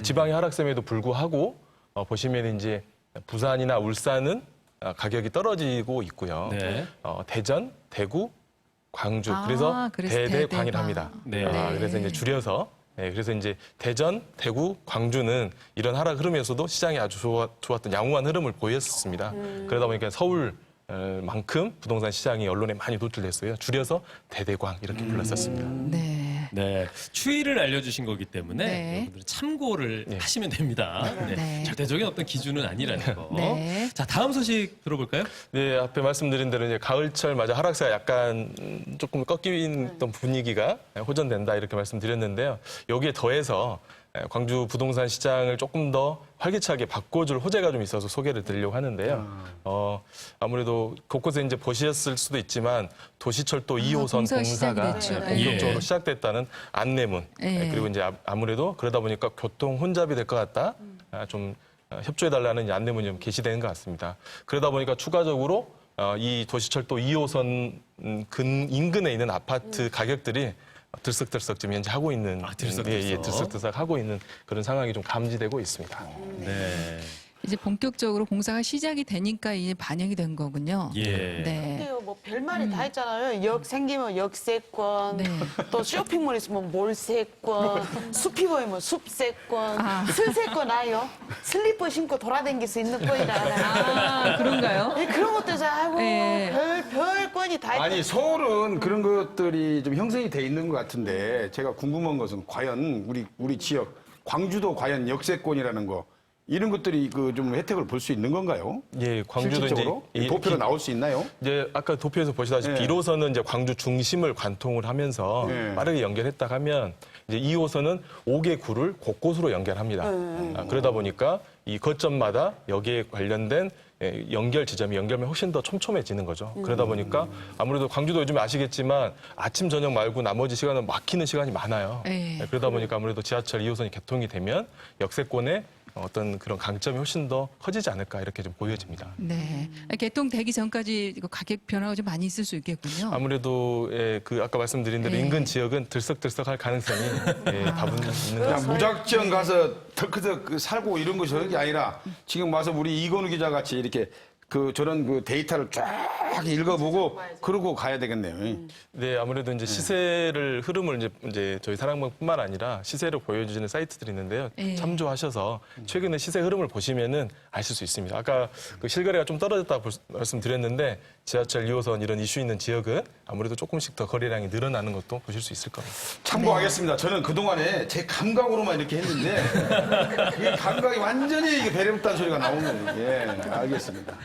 지방이 하락세임에도 불구하고 보시면 이제 부산이나 울산은 가격이 떨어지고 있고요. 네. 대전, 대구, 광주 그래서 그래서 대대광이라 대대광. 합니다. 네. 그래서 이제 줄여서 그래서 이제 대전, 대구, 광주는 이런 하락 흐름에서도 시장이 아주 좋았던 양호한 흐름을 보였습니다. 그러다 보니까 서울 만큼 부동산 시장이 언론에 많이 노출됐어요. 줄여서 대대광 이렇게 불렀었습니다. 네. 네, 추이를 알려주신 거기 때문에 네. 여러분들은 참고를 네. 하시면 됩니다. 네. 네. 절대적인 어떤 기준은 아니라는 거. 네. 자, 다음 소식 들어볼까요? 네, 앞에 말씀드린 대로 이제 가을철 맞아 하락세가 약간 조금 꺾이는 분위기가 호전된다 이렇게 말씀드렸는데요. 여기에 더해서 광주 부동산 시장을 조금 더 활기차게 바꿔줄 호재가 좀 있어서 소개를 드리려고 하는데요. 아무래도 곳곳에 이제 보셨을 수도 있지만 도시철도 2호선 공사 시작이 공사가 됐죠. 본격적으로 예. 시작됐다는 안내문. 예. 그리고 이제 아무래도 그러다 보니까 교통 혼잡이 될 것 같다. 좀 협조해달라는 안내문이 좀 게시되는 것 같습니다. 그러다 보니까 추가적으로 이 도시철도 2호선 인근에 있는 아파트 가격들이 들썩들썩 지금 현재 하고 있는 들썩들썩. 들썩들썩 하고 있는 그런 상황이 좀 감지되고 있습니다. 네. 이제 본격적으로 공사가 시작이 되니까 이제 반영이 된 거군요. 예. 네. 근데요, 뭐 별말이 다 있잖아요. 역 생기면 역세권, 네. 또 쇼핑몰 있으면 몰세권, 숲이 보이면 숲세권, 아. 슬세권 아요. 슬리퍼 신고 돌아다닐 수 있는 권이라 하나요? 아, 그런가요? 네, 그런 것도 아이고 네. 별 권이 다 있다. 아니 서울은 그런 것들이 좀 형성이 돼 있는 것 같은데 제가 궁금한 것은 과연 우리 지역 광주도 과연 역세권이라는 거 이런 것들이 그 좀 혜택을 볼 수 있는 건가요? 예, 광주도 실질적으로 이제 도표로 나올 수 있나요? 이제 아까 도표에서 보시다시피 네. 1호선은 이제 광주 중심을 관통을 하면서 네. 빠르게 연결했다 하면 이제 2호선은 5개 구를 곳곳으로 연결합니다. 그러다 보니까 이 거점마다 여기에 관련된 연결 지점이 연결면 훨씬 더 촘촘해지는 거죠. 그러다 보니까 아무래도 광주도 요즘 아시겠지만 아침 저녁 말고 나머지 시간은 막히는 시간이 많아요. 네. 그러다 보니까 아무래도 지하철 2호선이 개통이 되면 역세권의 어떤 그런 강점이 훨씬 더 커지지 않을까 이렇게 좀 보여집니다. 네. 개통되기 전까지 이거 가격 변화가 좀 많이 있을 수 있겠군요. 아무래도 그 아까 말씀드린 대로 네. 인근 지역은 들썩들썩할 가능성이 다분히 있는 것 그냥 같습니다. 무작정 가서 덜크덕 살고 이런 것이 그런 게 아니라 지금 와서 우리 이건우 기자 같이 이렇게 저런 그 데이터를 쫙 읽어보고 그러고 가야 되겠네요. 네, 아무래도 이제 시세를 흐름을 이제 저희 사랑방뿐만 아니라 시세를 보여주는 사이트들이 있는데요. 예. 참조하셔서 최근에 시세 흐름을 보시면은 아실 수 있습니다. 아까 그 실거래가 좀 떨어졌다고 말씀드렸는데 지하철 2호선 이런 이슈 있는 지역은 아무래도 조금씩 더 거래량이 늘어나는 것도 보실 수 있을 겁니다. 참고하겠습니다. 저는 그동안에 제 감각으로만 이렇게 했는데 이 감각이 완전히 이게 배려없다는 소리가 나오네요. 예, 알겠습니다.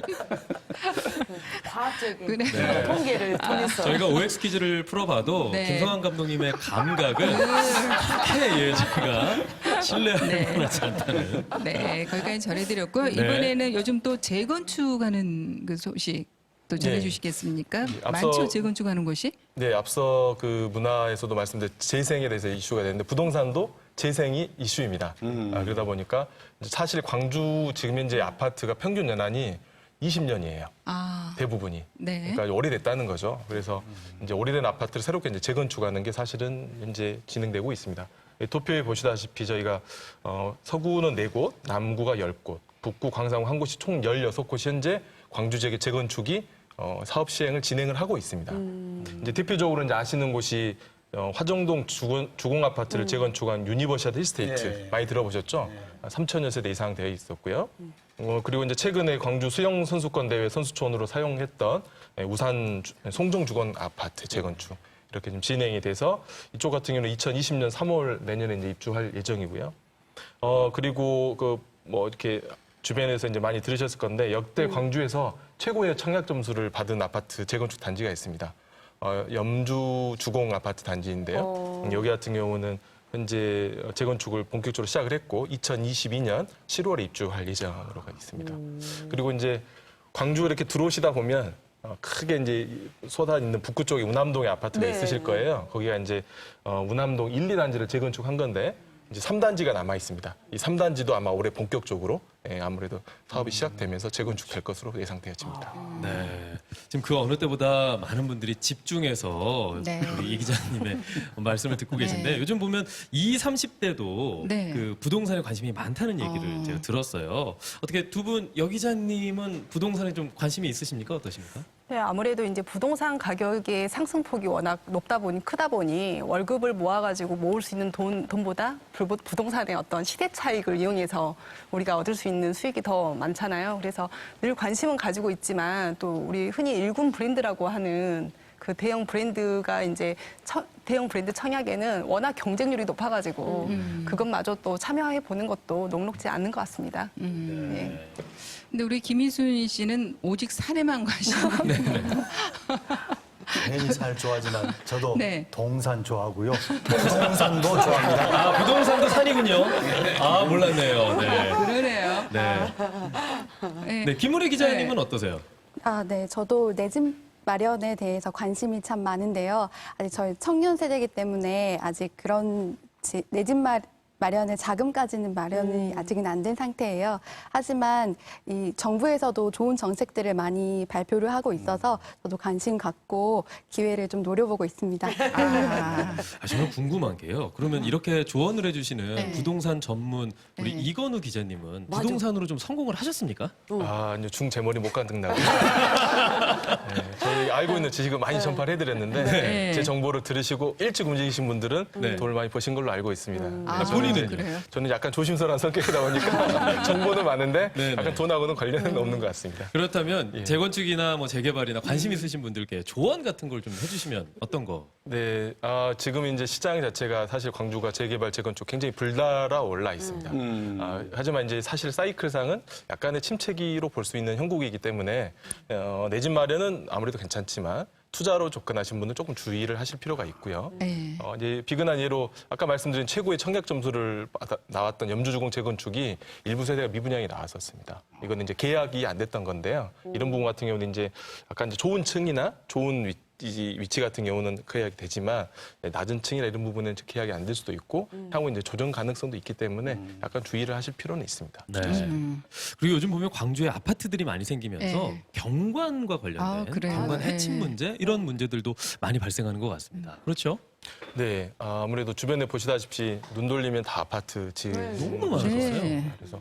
과학적인 그래. 통계를 통해서. 저희가 OX 퀴즈를 풀어봐도 네. 김성환 감독님의 감각은 그렇게 제가 신뢰할 네. 만하지 않다는. 네, 거기까지 전해드렸고요. 네. 이번에는 요즘 또 재건축하는 그 소식 또 전해주시겠습니까? 앞서- 많죠, 재건축하는 곳이? 네, 앞서 그 문화에서도 말씀드린 재생에 대해서 이슈가 됐는데 부동산도 재생이 이슈입니다. 그러다 보니까 사실 광주 지금 현재 아파트가 평균 연한이 20년이에요. 아, 대부분이. 네. 그러니까 오래됐다는 거죠. 그래서 이제 오래된 아파트를 새롭게 이제 재건축하는 게 사실은 현재 진행되고 있습니다. 도표에 보시다시피 저희가 서구는 4곳, 남구가 10곳, 북구, 광산구 한 곳이 총 16곳이 현재 광주 지역의 재건축이 사업 시행을 진행을 하고 있습니다. 이제 대표적으로 이제 아시는 곳이 화정동 주공 아파트를 재건축한 유니버시아드 힐스테이트 예. 많이 들어보셨죠? 3,000여 세대 이상 되어 있었고요. 그리고 이제 최근에 광주 수영 선수권 대회 선수촌으로 사용했던 우산 송정 주건 아파트 재건축 이렇게 좀 진행이 돼서 이쪽 같은 경우는 2020년 3월 내년에 이제 입주할 예정이고요. 그리고 뭐 이렇게 주변에서 이제 많이 들으셨을 건데 역대 광주에서 최고의 청약 점수를 받은 아파트 재건축 단지가 있습니다. 염주 주공 아파트 단지인데요. 여기 같은 경우는 현재 재건축을 본격적으로 시작을 했고 2022년 7월에 입주할 예정으로 가 있습니다. 그리고 이제 광주 이렇게 들어오시다 보면 크게 이제 쏟아 있는 북구 쪽에 우남동에 아파트가 네. 있으실 거예요. 거기가 이제 우남동 1, 2단지를 재건축한 건데 이제 3단지가 남아 있습니다. 이 3단지도 아마 올해 본격적으로 아무래도 사업이 시작되면서 재건축될 것으로 예상되어집니다. 네. 지금 그 어느 때보다 많은 분들이 집중해서 네. 우리 이 기자님의 말씀을 듣고 네. 계신데 요즘 보면 20, 30대도 네. 그 부동산에 관심이 많다는 얘기를 제가 들었어요. 어떻게 두 분 여 기자님은 부동산에 좀 관심이 있으십니까? 어떠십니까? 네, 아무래도 이제 부동산 가격의 상승폭이 워낙 크다 보니 월급을 모아가지고 모을 수 있는 돈보다 부동산의 어떤 시대 차익을 이용해서 우리가 얻을 수 있는 수익이 더 많잖아요. 그래서 늘 관심은 가지고 있지만 또 우리 흔히 일군 브랜드라고 하는 그 대형 브랜드가 이제 대형 브랜드 청약에는 워낙 경쟁률이 높아가지고 그것마저 또 참여해 보는 것도 녹록지 않는 것 같습니다. 네. 근데 우리 김희순 씨는 오직 산에만 관심. 당연히 살 좋아하지만 저도 네. 동산 좋아하고요. 부동산도 좋아합니다. 아, 부동산도 산이군요. 아, 몰랐네요. 네. 그러네요. 네. 네. 네, 김우리 기자님은 어떠세요? 아, 네. 저도 내 집 마련에 대해서 관심이 참 많은데요. 아직 저희 청년 세대이기 때문에 아직 그런 내 집 마련의 자금까지는 마련이 아직은 안 된 상태예요. 하지만 이 정부에서도 좋은 정책들을 많이 발표를 하고 있어서 저도 관심 갖고 기회를 좀 노려보고 있습니다. 아, 정말 궁금한 게요. 그러면 이렇게 조언을 해주시는 네. 부동산 전문 우리 네. 이건우 기자님은 부동산으로 좀 성공을 하셨습니까? 아, 이제 중재머리 못 간등나고. 네, 저희 알고 있는 지식을 많이 전파를 해드렸는데 네. 제 정보를 들으시고 일찍 움직이신 분들은 네. 돈을 많이 버신 걸로 알고 있습니다. 아, 저는 본인은요? 그래요? 저는 약간 조심스러운 성격이다 보니까 정보는 많은데 네, 약간 네. 돈하고는 관련은 없는 것 같습니다. 그렇다면 예. 재건축이나 뭐 재개발이나 관심 있으신 분들께 조언 같은 걸 좀 해주시면 어떤 거? 네, 지금 이제 시장 자체가 사실 광주가 재개발, 재건축 굉장히 불달아 올라 있습니다. 하지만 이제 사실 사이클상은 약간의 침체기로 볼 수 있는 형국이기 때문에 내 집 마련은 아무래도 괜찮지만 투자로 접근하신 분은 조금 주의를 하실 필요가 있고요. 네. 이제 비근한 예로 아까 말씀드린 최고의 청약 점수를 나왔던 염주주공 재건축이 일부 세대가 미분양이 나왔었습니다. 이거는 이제 계약이 안 됐던 건데요. 이런 부분 같은 경우는 이제 약간 이제 좋은 층이나 좋은 위치 같은 경우는 계약이 되지만 낮은 층이나 이런 부분은 계약이 안 될 수도 있고 향후 이제 조정 가능성도 있기 때문에 약간 주의를 하실 필요는 있습니다. 네. 그리고 요즘 보면 광주에 아파트들이 많이 생기면서 네. 경관과 아, 관련된 그래요? 경관 네. 해침 문제 이런 문제들도 많이 발생하는 것 같습니다. 그렇죠? 네, 아무래도 주변에 보시다시피 눈 돌리면 다 아파트 지은 너무 많아졌어요. 네. 그래서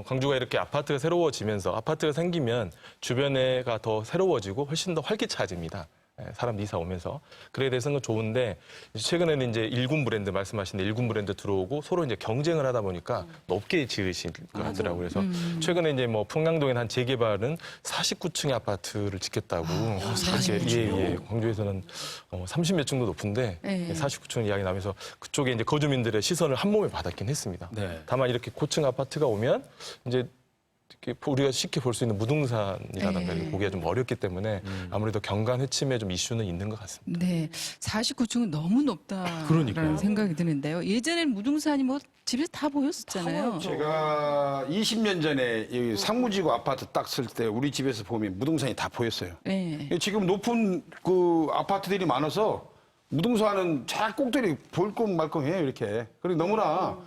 광주가 이렇게 아파트가 새로워지면서 아파트가 생기면 주변에가 더 새로워지고 훨씬 더 활기차집니다. 사람 이사 오면서 그래 대해서는 좋은데 최근에는 이제 일군 브랜드 말씀하신 일군 브랜드 들어오고 서로 이제 경쟁을 하다 보니까 높게 지으신 것 같더라고요. 그래서 최근에 이제 뭐 풍량동에 한 재개발은 49층의 아파트를 짓겠다고 예, 광주에서는 30몇 층도 높은데 네. 49층 이야기 나면서 그쪽에 이제 거주민들의 시선을 한 몸에 받았긴 했습니다. 네. 다만 이렇게 고층 아파트가 오면 이제 이렇게 우리가 쉽게 볼 수 있는 무등산이라든가 네. 이렇게 보기가 좀 어렵기 때문에 아무래도 경관 해침에 좀 이슈는 있는 것 같습니다. 네, 49층은 너무 높다라는 그러니까요. 생각이 드는데요. 예전엔 무등산이 뭐 집에서 다 보였었잖아요. 제가 20년 전에 여기 상무지구 아파트 딱 쓸 때 우리 집에서 보면 무등산이 다 보였어요. 네. 지금 높은 그 아파트들이 많아서 무등산은 잘 꼭들이 볼끔 말끔 해요, 이렇게. 그리고 너무나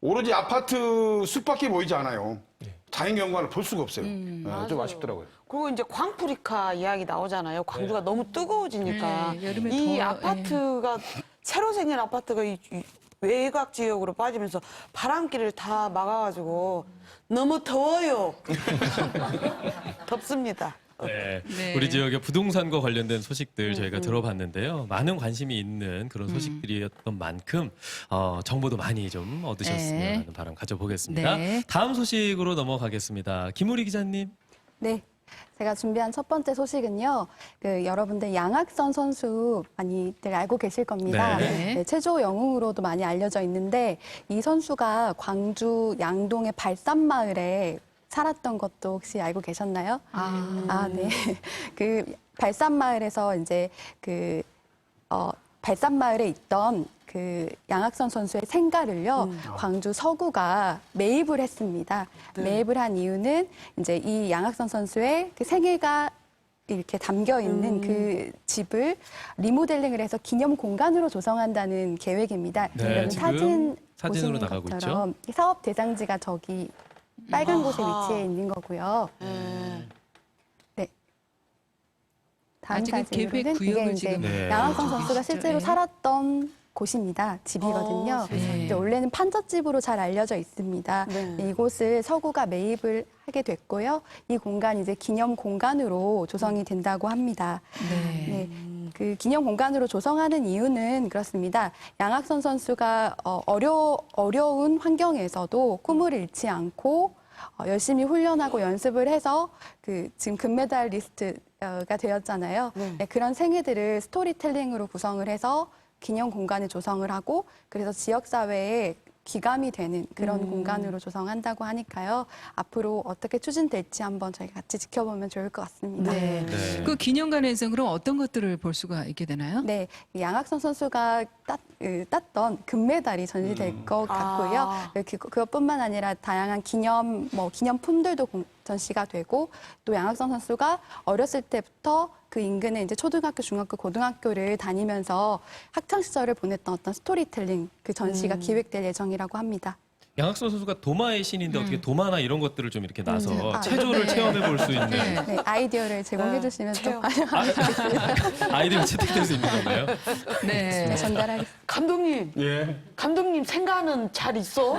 오로지 아파트 숲밖에 보이지 않아요. 자연 경관을 볼 수가 없어요. 좀 아쉽더라고요. 그리고 이제 광프리카 이야기 나오잖아요. 광주가 너무 뜨거워지니까 네, 여름에 이 더워, 아파트가 새로 생긴 아파트가 이 외곽 지역으로 빠지면서 바람길을 다 막아가지고 너무 더워요. 덥습니다. 네. 네. 우리 지역의 부동산과 관련된 소식들 저희가 들어봤는데요. 많은 관심이 있는 그런 소식들이었던 만큼 정보도 많이 좀 얻으셨으면 네. 하는 바람 가져보겠습니다. 네. 다음 소식으로 넘어가겠습니다. 김우리 기자님. 네. 제가 준비한 첫 번째 소식은요. 여러분들 양학선 선수 많이들 알고 계실 겁니다. 네. 네, 체조 영웅으로도 많이 알려져 있는데 이 선수가 광주 양동의 발산마을에 살았던 것도 혹시 알고 계셨나요? 네. 그 발산마을에서 이제 발산마을에 있던 그 양학선 선수의 생가를요, 광주 서구가 매입을 했습니다. 매입을 한 이유는 이제 이 양학선 선수의 그 생애가 이렇게 담겨 있는 그 집을 리모델링을 해서 기념 공간으로 조성한다는 계획입니다. 네, 여러분 지금 사진으로 보시는 나가고 것처럼 이 사업 대상지가 저기 빨간 곳에 위치해 있는 거고요. 네. 다음 아직은 사진으로는 계획 구역을 이게 이제 지금 네. 양학선 선수가 진짜, 실제로 네. 살았던 곳입니다. 집이거든요. 네. 이제 원래는 판잣집으로 잘 알려져 있습니다. 네. 이곳을 서구가 매입을 하게 됐고요. 이 공간이 이제 기념 공간으로 조성이 된다고 합니다. 네. 네. 그 기념 공간으로 조성하는 이유는 그렇습니다. 양학선 선수가 어려운 환경에서도 꿈을 잃지 않고 열심히 훈련하고 연습을 해서 그 지금 금메달리스트가 되었잖아요. 네, 그런 생애들을 스토리텔링으로 구성을 해서 기념 공간을 조성을 하고 그래서 지역 사회에 기감이 되는 그런 공간으로 조성한다고 하니까요. 앞으로 어떻게 추진될지 한번 저희가 같이 지켜보면 좋을 것 같습니다. 네. 네. 그 기념관에서 그럼 어떤 것들을 볼 수가 있게 되나요? 네, 양학선 선수가 땄던 금메달이 전시될 것 같고요. 그것뿐만 아니라 다양한 기념품들도 전시가 되고 또 양학선 선수가 어렸을 때부터 그 인근에 이제 초등학교, 중학교, 고등학교를 다니면서 학창 시절을 보냈던 어떤 스토리텔링 그 전시가 기획될 예정이라고 합니다. 양학선 선수가 도마의 신인데 어떻게 도마나 이런 것들을 좀 이렇게 나서 아, 체조를 네. 체험해 볼 수 있는 네, 아이디어를 제공해 주시면 또 아이디어 채택될 수 있는 건가요? 네. 전달하겠습니다. 감독님, 예. 감독님 생각은 잘 있어?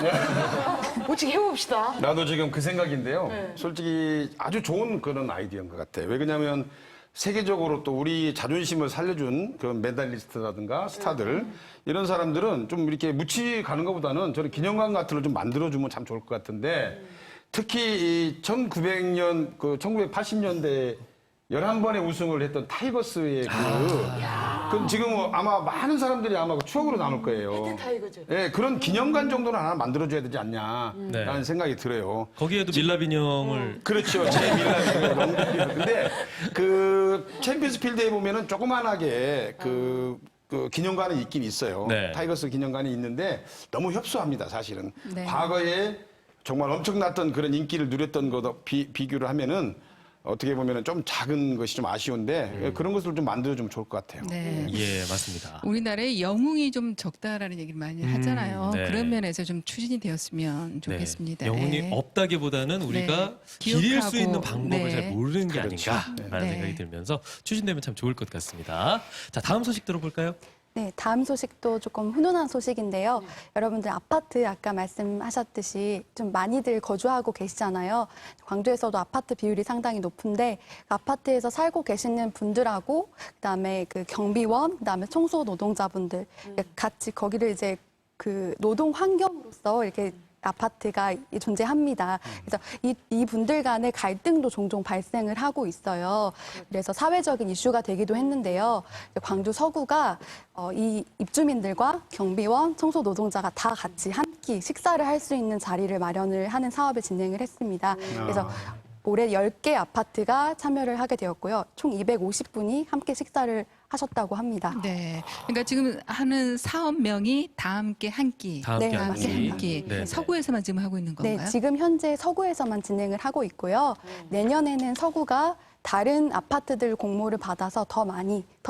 어떻게 해봅시다. 나도 지금 그 생각인데요. 네. 솔직히 아주 좋은 그런 아이디어인 것 같아요. 왜 그러냐면 세계적으로 또 우리 자존심을 살려준 그런 메달리스트라든가 스타들 이런 사람들은 좀 이렇게 묻히 가는 것보다는 저는 기념관 같은 걸 좀 만들어주면 참 좋을 것 같은데 특히 이 1900년, 1980년대 11번의 우승을 했던 타이거스의 그 지금 아마 많은 사람들이 아마 추억으로 남을 거예요. 타이거즈. 예, 그런 기념관 정도는 하나 만들어줘야 되지 않냐라는 네. 생각이 들어요. 거기에도 밀랍 인형을 그렇죠. 제 밀랍이 근데 그 챔피언스 필드에 보면은 조그만하게 그 기념관이 있긴 있어요. 네. 타이거스 기념관이 있는데 너무 협소합니다, 사실은. 네. 과거에 정말 엄청났던 그런 인기를 누렸던 것도 비교를 하면은 어떻게 보면은 좀 작은 것이 좀 아쉬운데 그런 것을 좀 만들어주면 좋을 것 같아요. 네. 예, 맞습니다. 우리나라에 영웅이 좀 적다라는 얘기를 많이 하잖아요. 네. 그런 면에서 좀 추진이 되었으면 좋겠습니다. 네. 영혼이 네. 없다기보다는 우리가 네. 기릴 수 기억하고, 있는 방법을 네. 잘 모르는 게 그렇죠. 아닌가라는 네. 생각이 들면서 추진되면 참 좋을 것 같습니다. 자, 다음 소식 들어볼까요? 네, 다음 소식도 조금 훈훈한 소식인데요. 여러분들 아파트 아까 말씀하셨듯이 좀 많이들 거주하고 계시잖아요. 광주에서도 아파트 비율이 상당히 높은데 아파트에서 살고 계시는 분들하고 그다음에 그 경비원, 그다음에 청소 노동자분들 같이 거기를 이제 그 노동 환경으로서 이렇게 아파트가 존재합니다. 그래서 이 분들 간의 갈등도 종종 발생을 하고 있어요. 그래서 사회적인 이슈가 되기도 했는데요. 광주 서구가 이 입주민들과 경비원, 청소 노동자가 다 같이 한 끼 식사를 할 수 있는 자리를 마련을 하는 사업을 진행을 했습니다. 그래서 올해 10개 아파트가 참여를 하게 되었고요. 총 250분이 함께 식사를 하셨다고 합니다. 네. 그러니까 지금 하는 사업명이 다 함께 한 끼. 다 함께 네, 한 맞습니다. 끼. 한 끼. 네. 서구에서만 지금 하고 있는 건가요? 네, 지금 현재 서구에서만 진행을 하고 있고요. 내년에는 서구가 다른 아파트들 공모를 받아서 더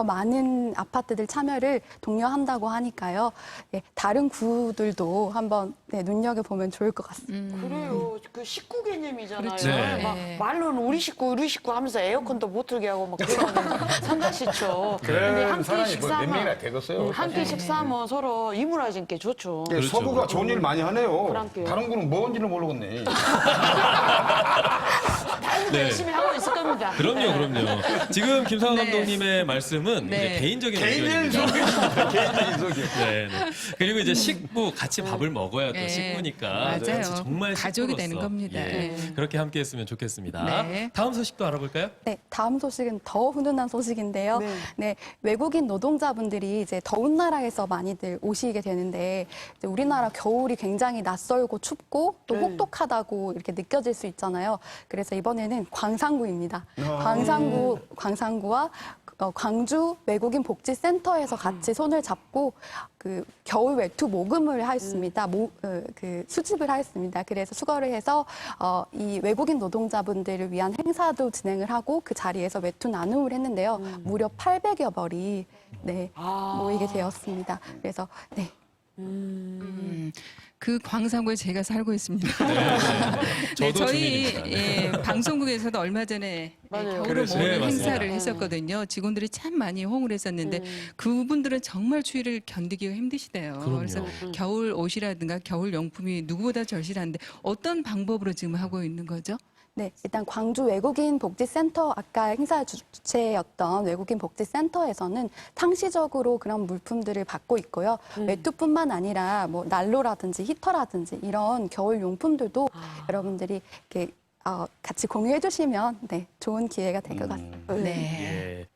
많은 아파트들 참여를 독려한다고 하니까요. 네, 다른 구들도 한번 눈여겨보면 좋을 것 같습니다. 그래요. 그 식구 개념이잖아요. 그렇죠. 네. 막 네. 말로는 우리 식구 하면서 에어컨도 못 틀게 하고 막 그러면 상가시죠. 근데 그런 함께 사람이 몇 식사하면 명이나 되겠어요. 함께 식사하면 서로 이물어진 게 좋죠. 그러니까 서구가 좋은 일 많이 하네요. 그러니까요. 다른 구는 뭔지는 모르겠네. 네. 열심히 하고 있을 겁니다. 그럼요. 지금 김상환 네. 감독님의 말씀은 네. 이제 개인적인 개인적인 의견입니다. 개인적인 소개. 네. 그리고 이제 식구 같이 밥을 먹어야 또 네. 식구니까 맞아요. 정말 가족이 식구로서, 되는 겁니다. 예, 네. 그렇게 함께했으면 좋겠습니다. 네. 다음 소식도 알아볼까요? 네, 다음 소식은 더 훈훈한 소식인데요. 네. 네, 외국인 노동자분들이 이제 더운 나라에서 많이들 오시게 되는데 이제 우리나라 겨울이 굉장히 낯설고 춥고 또 네. 혹독하다고 이렇게 느껴질 수 있잖아요. 그래서 이번에는 광산구입니다. 광산구와 광주 외국인 복지센터에서 같이 손을 잡고 그 겨울 외투 모금을 하였습니다. 그 수집을 하였습니다. 그래서 수거를 해서 이 외국인 노동자분들을 위한 행사도 진행을 하고 그 자리에서 외투 나눔을 했는데요. 무려 800여 벌이 모이게 되었습니다. 그래서 네. 그 광산구에 제가 살고 있습니다. 저도 저희 주민입니다. 방송국에서도 얼마 전에 맞아요. 겨울을 그래서- 모으는 네, 맞습니다. 행사를 했었거든요. 직원들이 참 많이 호응을 했었는데 그분들은 정말 추위를 견디기가 힘드시대요. 그럼요. 그래서 겨울 옷이라든가 겨울 용품이 누구보다 절실한데 어떤 방법으로 지금 하고 있는 거죠? 네, 일단 광주 외국인 복지센터 아까 행사 주체였던 외국인 복지센터에서는 상시적으로 그런 물품들을 받고 있고요. 외투뿐만 아니라 뭐 난로라든지 히터라든지 이런 겨울 용품들도 여러분들이 이렇게 같이 공유해 주시면 네, 좋은 기회가 될 것 같습니다. 네. 예.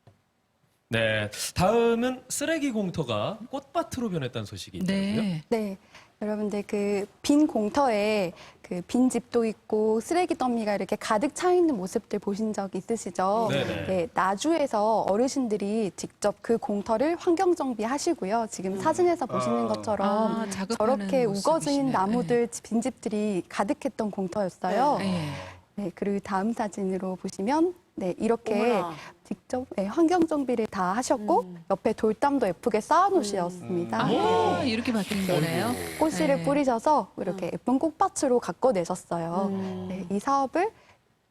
네. 다음은 쓰레기 공터가 꽃밭으로 변했다는 소식이 있더라고요. 네. 네. 여러분들 그 빈 공터에 그 빈 집도 있고 쓰레기 더미가 이렇게 가득 차 있는 모습들 보신 적 있으시죠? 네네. 네, 나주에서 어르신들이 직접 그 공터를 환경 정비하시고요. 지금 사진에서 보시는 것처럼 작업하는 저렇게 우거진 모습이시네요. 나무들 빈집들이 가득했던 공터였어요. 네. 네, 그리고 다음 사진으로 보시면 네, 이렇게 어머나. 직접 네, 환경 정비를 다 하셨고 옆에 돌담도 예쁘게 쌓아 놓으셨습니다. 아, 이렇게 바뀐 거네요. 꽃씨를 네. 뿌리셔서 이렇게 예쁜 꽃밭으로 가꿔내셨어요. 네, 이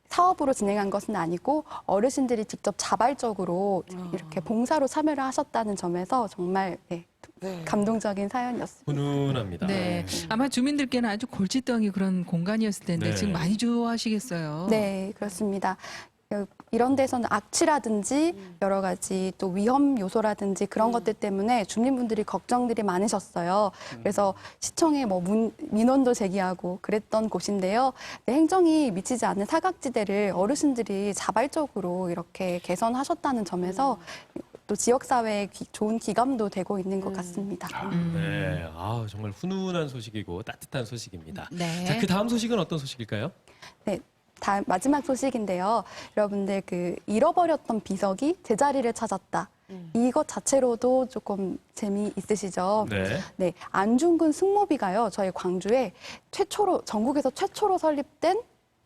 사업으로 진행한 것은 아니고 어르신들이 직접 자발적으로 이렇게 봉사로 참여를 하셨다는 점에서 정말 네, 네. 감동적인 사연이었습니다. 훈훈합니다. 네. 아마 주민들께는 아주 골칫덩이 그런 공간이었을 텐데 네. 지금 많이 좋아하시겠어요. 네, 그렇습니다. 이런 데서는 악취라든지 여러 가지 또 위험 요소라든지 그런 것들 때문에 주민분들이 걱정들이 많으셨어요. 그래서 시청에 뭐 민원도 제기하고 그랬던 곳인데요. 네, 행정이 미치지 않는 사각지대를 어르신들이 자발적으로 이렇게 개선하셨다는 점에서 또 지역사회에 좋은 기감도 되고 있는 것 같습니다. 네. 아, 정말 훈훈한 소식이고 따뜻한 소식입니다. 네. 자, 그 다음 소식은 어떤 소식일까요? 네. 마지막 소식인데요. 여러분들 그 잃어버렸던 비석이 제자리를 찾았다. 이것 자체로도 조금 재미있으시죠? 네. 네. 안중근 숙모비가요. 저희 광주에 전국에서 최초로 설립된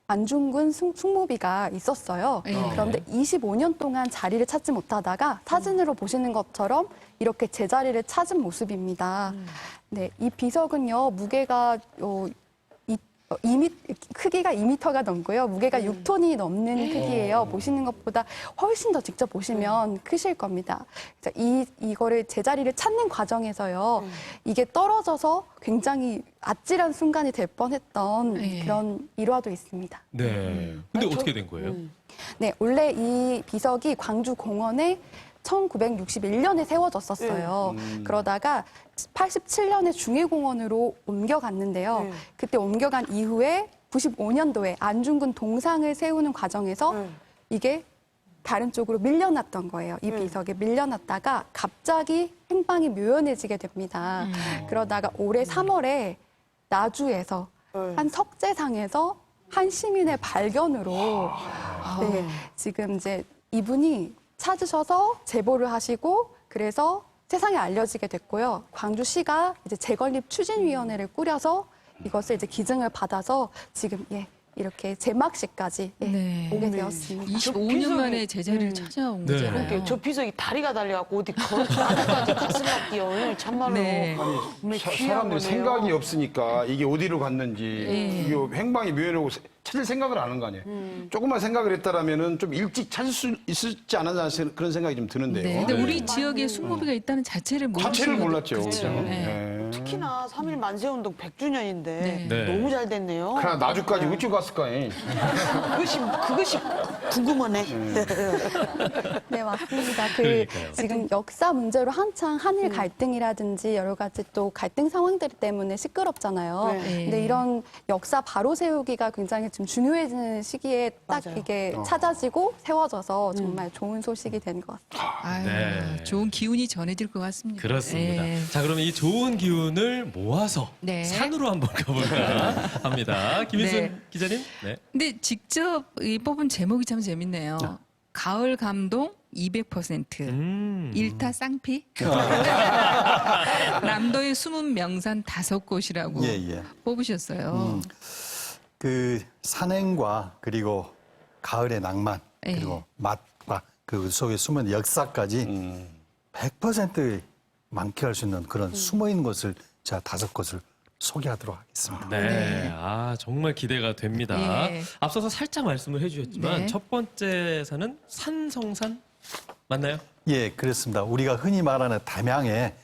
안중근 숙모비가 있었어요. 네. 그런데 25년 동안 자리를 찾지 못하다가 사진으로 보시는 것처럼 이렇게 제자리를 찾은 모습입니다. 네. 이 비석은요. 무게가 크기가 2m가 넘고요. 무게가 6톤이 넘는 크기예요. 보시는 것보다 훨씬 더 직접 보시면 크실 겁니다. 그래서 이거를 제자리를 찾는 과정에서요. 이게 떨어져서 굉장히 아찔한 순간이 될 뻔했던 그런 일화도 있습니다. 네. 근데 어떻게 된 거예요? 네, 원래 이 비석이 광주 공원에 1961년에 세워졌었어요. 그러다가 87년에 중해공원으로 옮겨갔는데요. 그때 옮겨간 이후에 95년도에 안중근 동상을 세우는 과정에서 이게 다른 쪽으로 밀려났던 거예요. 이 비석에 밀려났다가 갑자기 행방이 묘연해지게 됩니다. 그러다가 올해 3월에 나주에서 한 석재상에서 한 시민의 발견으로 네, 지금 이제 이분이 찾으셔서 제보를 하시고 그래서 세상에 알려지게 됐고요. 광주시가 이제 재건립 추진위원회를 꾸려서 이것을 이제 기증을 받아서 지금 이렇게 제막시까지 네. 오게 되었습니다. 25년 만에 제자리를 찾아온 네. 거잖아요. 그러니까 저 비석이 다리가 달려갖고 어디 걸어가까지 갔을락기요. 참말로. 네. 정말 귀한 사람들이 거네요. 생각이 없으니까 이게 어디로 갔는지 네. 이게 행방이 묘연하고 찾을 생각을 안 하는 거 아니에요. 조금만 생각을 했다라면은 좀 일찍 찾을 수 있었지 않았나 그런 생각이 좀 드는데요. 네. 근데 우리 지역에 숙모비가 있다는 자체를 자체를 몰랐죠. 그렇죠. 그렇죠. 네. 네. 특히나 3.1 만세운동 100주년인데 네. 너무 잘 됐네요. 그러나 나주까지 어찌 갔을까? 그것이 궁금하네. 네, 맞습니다. 그러니까요. 지금 역사 문제로 한창 한일 갈등이라든지 여러 가지 또 갈등 상황들 때문에 시끄럽잖아요. 네. 근데 이런 역사 바로 세우기가 굉장히 좀 중요해지는 시기에 딱 맞아요. 이게 찾아지고 세워져서 정말 좋은 소식이 된 것 같습니다. 아유, 네. 좋은 기운이 전해질 것 같습니다. 그렇습니다. 네. 자, 그러면 이 좋은 기운을 모아서 네. 산으로 한번 가볼까 합니다. 김일순 네. 기자님. 네. 근데 직접 이 뽑은 제목이 참 재밌네요. 가을 감동 200%. 일타 쌍피. 남도의 숨은 명산 5곳이라고 예. 뽑으셨어요. 그 산행과 그리고 가을의 낭만 예. 그리고 맛과 그 속에 숨은 역사까지 100% 만끽할 수 있는 그런 숨어 있는 것을 제가 5곳을 소개하도록 하겠습니다. 네. 아, 정말 기대가 됩니다. 예. 앞서서 살짝 말씀을 해주셨지만 네. 첫 번째 산은 산성산 맞나요? 예, 그렇습니다. 우리가 흔히 말하는 담양에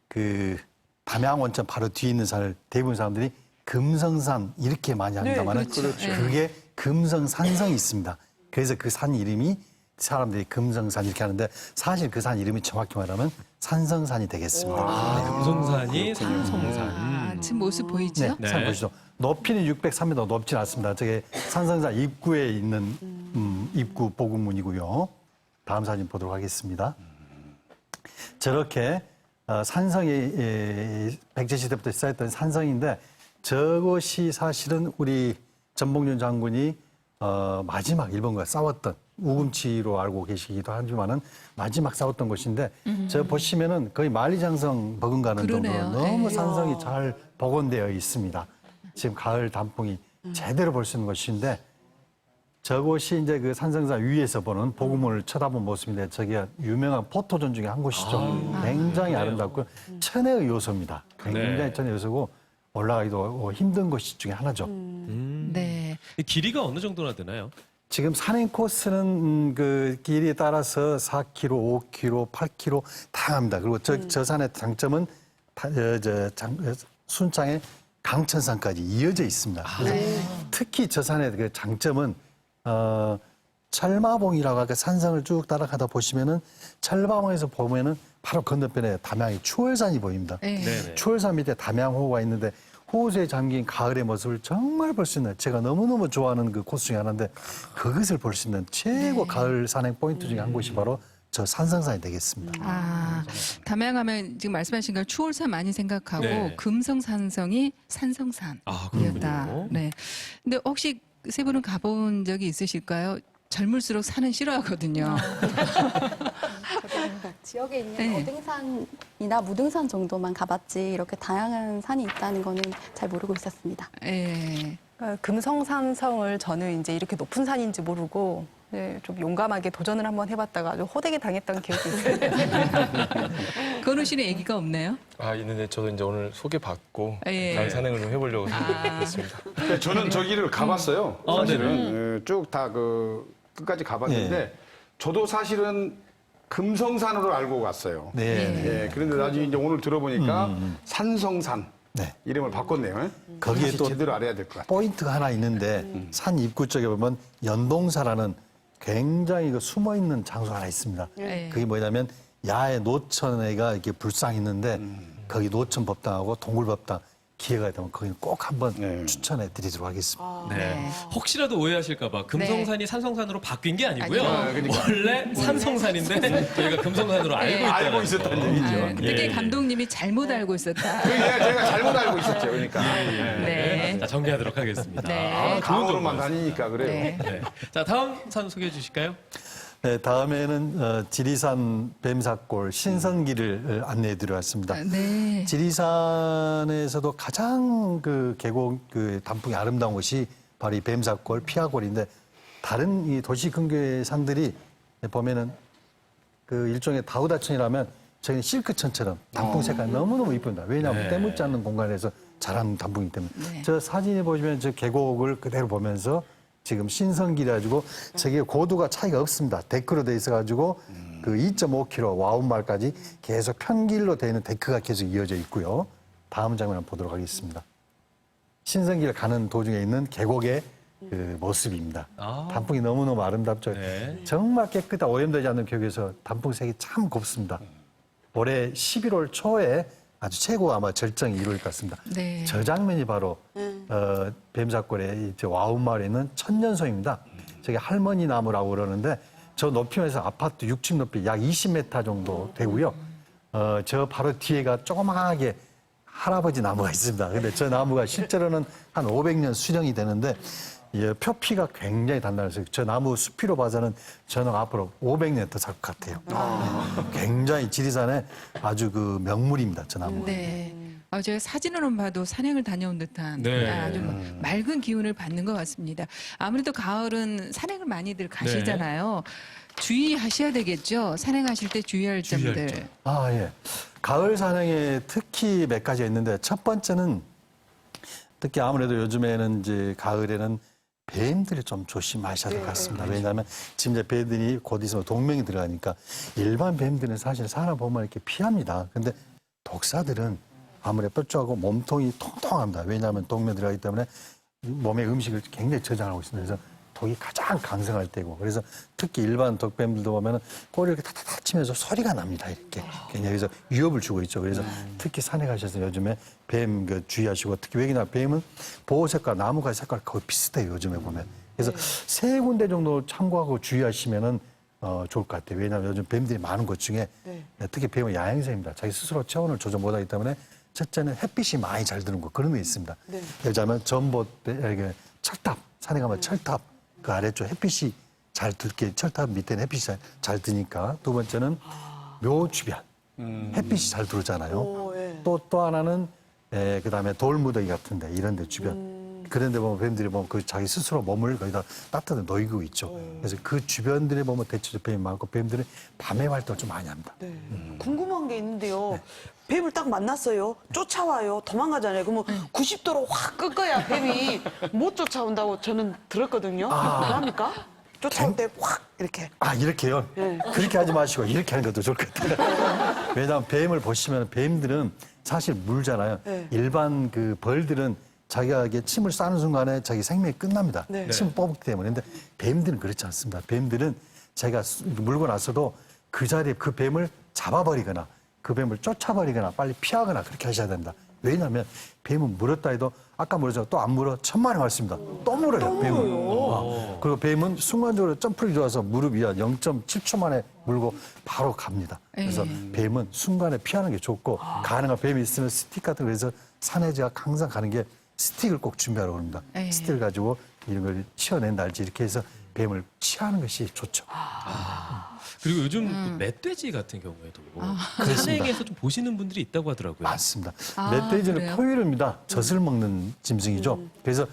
그 담양 원천 바로 뒤에 있는 산을 대부분 사람들이 금성산 이렇게 많이 합니다만은 그게 금성산성이 있습니다. 그래서 그 산 이름이 사람들이 금성산 이렇게 하는데 사실 그 산 이름이 정확히 말하면 산성산이 되겠습니다. 아, 금성산이 산성산. 아, 지금 모습 보이죠? 네, 네. 산 보시죠. 높이는 603m 높진 않습니다. 저게 산성산 입구에 있는 입구 보급문이고요. 다음 사진 보도록 하겠습니다. 저렇게 산성이 백제시대부터 시작했던 산성인데 저것이 사실은 우리 전봉준 장군이 마지막 일본과 싸웠던 우금치로 알고 계시기도 하지만은 마지막 싸웠던 곳인데 저 보시면은 거의 만리장성 버금가는 그러네요. 정도로 너무 네. 산성이 잘 복원되어 있습니다. 지금 가을 단풍이 제대로 볼 수 있는 곳인데 저곳이 이제 그 산성산 위에서 보는 복음을 쳐다본 모습인데 저게 유명한 포토존 중에 한 곳이죠. 굉장히 아름답고 천혜의 요소입니다. 굉장히 네. 천혜의 요소고 올라가기도 힘든 곳 중에 하나죠. 네. 이 길이가 어느 정도나 되나요? 지금 산행 코스는 그 길이에 따라서 4km, 5km, 8km 다양합니다. 그리고 저 산의 장점은 순창의 강천산까지 이어져 있습니다. 특히 저 산의 그 장점은 철마봉이라고 할까 산성을 쭉 따라가다 보시면은 철마봉에서 보면은 바로 건너편에 담양의 추월산이 보입니다. 네. 네네. 추월산 밑에 담양호가 있는데 호수에 잠긴 가을의 모습을 정말 볼 수 있는 제가 너무너무 좋아하는 그 코스 중에 하나인데 그것을 볼 수 있는 최고 가을 산행 포인트 중에 한 곳이 바로 저 산성산이 되겠습니다. 아, 담양하면 지금 말씀하신 걸 추월산 많이 생각하고 네. 금성산성이 산성산이었다. 아, 그렇군요. 네. 근데 혹시 세 분은 가본 적이 있으실까요? 젊을수록 산은 싫어하거든요. 지역에 있는 네. 어등산이나 무등산 정도만 가봤지 이렇게 다양한 산이 있다는 거는 잘 모르고 있었습니다. 예. 금성산성을 저는 이제 이렇게 높은 산인지 모르고 네, 좀 용감하게 도전을 한번 해봤다가 아주 호되게 당했던 기억이 있어요. 건우 씨는 얘기가 없나요? 아, 있는데 저도 이제 오늘 소개받고 예. 다음 산행을 좀 해보려고 생각했습니다. 근데 저는 저기를 가봤어요. 사실은 쭉 다 그 끝까지 가봤는데 저도 사실은 금성산으로 알고 갔어요. 네. 예, 그런데 나중에 이제 오늘 들어보니까 산성산 네. 이름을 바꿨네요. 거기에 다시 또 제대로 알아야 될 것 같아요. 포인트가 하나 있는데 산 입구 쪽에 보면 연동사라는 굉장히 그 숨어 있는 장소가 하나 있습니다. 네. 그게 뭐냐면 야외 노천회가 이렇게 불상 있는데 거기 노천법당하고 동굴법당 기회가 되면 거기는 꼭 한번 네. 추천해 드리도록 하겠습니다. 네. 혹시라도 오해하실까봐 금성산이 산성산으로 바뀐 게 아니고요. 아니요. 원래 산성산인데 저희가 금성산으로 알고 있다. 알고 있었다는 얘기죠. 아, 그때 예. 감독님이 잘못 알고 있었다. 제가 잘못 알고 있었죠. 그러니까. 네. 자, 정리하도록 하겠습니다. 네. 아, 좋은 강으로만 정보였어요. 다니니까 그래요. 네. 네. 자, 다음 산 소개해 주실까요? 네, 다음에는 지리산 뱀사골 신선기를 안내해 드렸습니다. 네. 지리산에서도 가장 그 계곡 그 단풍이 아름다운 곳이 바로 이 뱀사골, 피아골인데 다른 이 도시 근교의 산들이 보면은 그 일종의 다우다천이라면 저희는 실크천처럼 단풍 색깔 너무너무 이쁩니다. 왜냐하면 네. 때묻지 않는 공간에서 자라는 단풍이기 때문에. 네. 저 사진에 보시면 저 계곡을 그대로 보면서 지금 신선기라 가지고 저게 고도가 차이가 없습니다. 데크로 돼 있어 가지고 그 2.5km 와운말까지 계속 편길로 되어 있는 데크가 계속 이어져 있고요. 다음 장면 한번 보도록 하겠습니다. 신선기를 가는 도중에 있는 계곡의 그 모습입니다. 아. 단풍이 너무너무 아름답죠. 네. 정말 깨끗한 오염되지 않는 계곡에서 단풍색이 참 곱습니다. 올해 11월 초에 아주 최고 아마 절정이 이루어질 것 같습니다. 네. 저 장면이 바로 뱀사골의 와운마을에 있는 천년소입니다. 저게 할머니 나무라고 그러는데 저 높이면서 아파트 6층 높이 약 20m 정도 되고요. 저 바로 뒤에가 조그마하게 할아버지 나무가 있습니다. 근데 저 나무가 실제로는 한 500년 수령이 되는데 표피가 굉장히 단단해서 저 나무 수피로 봐서는 저는 앞으로 500년 더 살 것 같아요. 굉장히 지리산의 아주 그 명물입니다. 저 나무가. 네. 제가 사진으로만 봐도 산행을 다녀온 듯한 네. 아주 맑은 기운을 받는 것 같습니다. 아무래도 가을은 산행을 많이들 가시잖아요. 주의하셔야 되겠죠? 산행하실 때 주의할 주의할 점들. 점. 아, 예. 가을 산행에 특히 몇 가지가 있는데 첫 번째는 특히 아무래도 요즘에는 이제 가을에는 뱀들이 좀 조심하셔야 될 것 같습니다. 왜냐하면 지금 이제 뱀들이 곧 있으면 동맹이 들어가니까 일반 뱀들은 사실 사람 보면 이렇게 피합니다. 근데 독사들은 아무래도 뼈쪽하고 몸통이 통통합니다. 왜냐하면 동맹 들어가기 때문에 몸의 음식을 굉장히 저장하고 있습니다. 그래서 독이 가장 강성할 때고 그래서 특히 일반 독뱀들도 보면은 꼬리를 이렇게 탁탁탁 치면서 소리가 납니다. 이렇게 굉장히 그래서 위협을 주고 있죠. 그래서 특히 산에 가셔서 요즘에 뱀 주의하시고 특히 왜냐면 뱀은 보호색과 나무가지 색깔 거의 비슷해요. 요즘에 보면 그래서 세 군데 정도 참고하고 주의하시면은 좋을 것 같아요. 왜냐하면 요즘 뱀들이 많은 것 중에 특히 뱀은 야행성입니다. 자기 스스로 체온을 조절 못하기 때문에 첫째는 햇빛이 많이 잘 드는 거 그런 게 있습니다. 예를 들자면 전봇 이렇게 철탑 산에 가면 철탑 그 아래쪽 햇빛이 잘 들게 철탑 밑에는 햇빛이 잘 드니까 두 번째는 묘 주변 햇빛이 잘 들어오잖아요. 또 하나는 그다음에 돌무더기 같은데 이런 데 주변 그런 데 보면 뱀들이 보면 그 자기 스스로 몸을 거기다 따뜻하게 놓이고 있죠. 그래서 그 주변들에 보면 대체적 뱀이 많고 뱀들은 밤에 활동을 좀 많이 합니다. 궁금한 게 있는데요. 뱀을 딱 만났어요. 쫓아와요. 도망가잖아요. 그러면 90도로 확 끄어야 뱀이 못 쫓아온다고 저는 들었거든요. 그럽니까? 쫓아올 때 확 이렇게. 이렇게요? 그렇게 하지 마시고 이렇게 하는 것도 좋을 것 같아요. 왜냐하면 뱀을 보시면 뱀들은 사실 물잖아요. 일반 그 벌들은 자기가 침을 싸는 순간에 자기 생명이 끝납니다. 침을 뽑기 때문에. 근데 뱀들은 그렇지 않습니다. 뱀들은 자기가 물고 나서도 그 자리에 그 뱀을 잡아버리거나 그 뱀을 쫓아버리거나 빨리 피하거나 그렇게 하셔야 됩니다. 왜냐하면 뱀은 물었다 해도 아까 물었잖아요. 또 안 물어 천만에 왔습니다. 또 물어요. 뱀은. 그리고 뱀은 순간적으로 점프력이 좋아서 무릎 위에 0.7초 만에 물고 바로 갑니다. 그래서 뱀은 순간에 피하는 게 좋고 가능한 뱀이 있으면 스틱 같은 거 그래서 산에 제가 항상 가는 게 스틱을 꼭 준비하라고 합니다. 스틱을 가지고 이런 걸 치어낸달지 이렇게 해서 뱀을 치하는 것이 좋죠. 그리고 요즘 또 멧돼지 같은 경우에도 산행에서 좀 보시는 분들이 있다고 하더라고요. 맞습니다. 멧돼지는 그래요? 포유류입니다. 젖을 먹는 짐승이죠. 그래서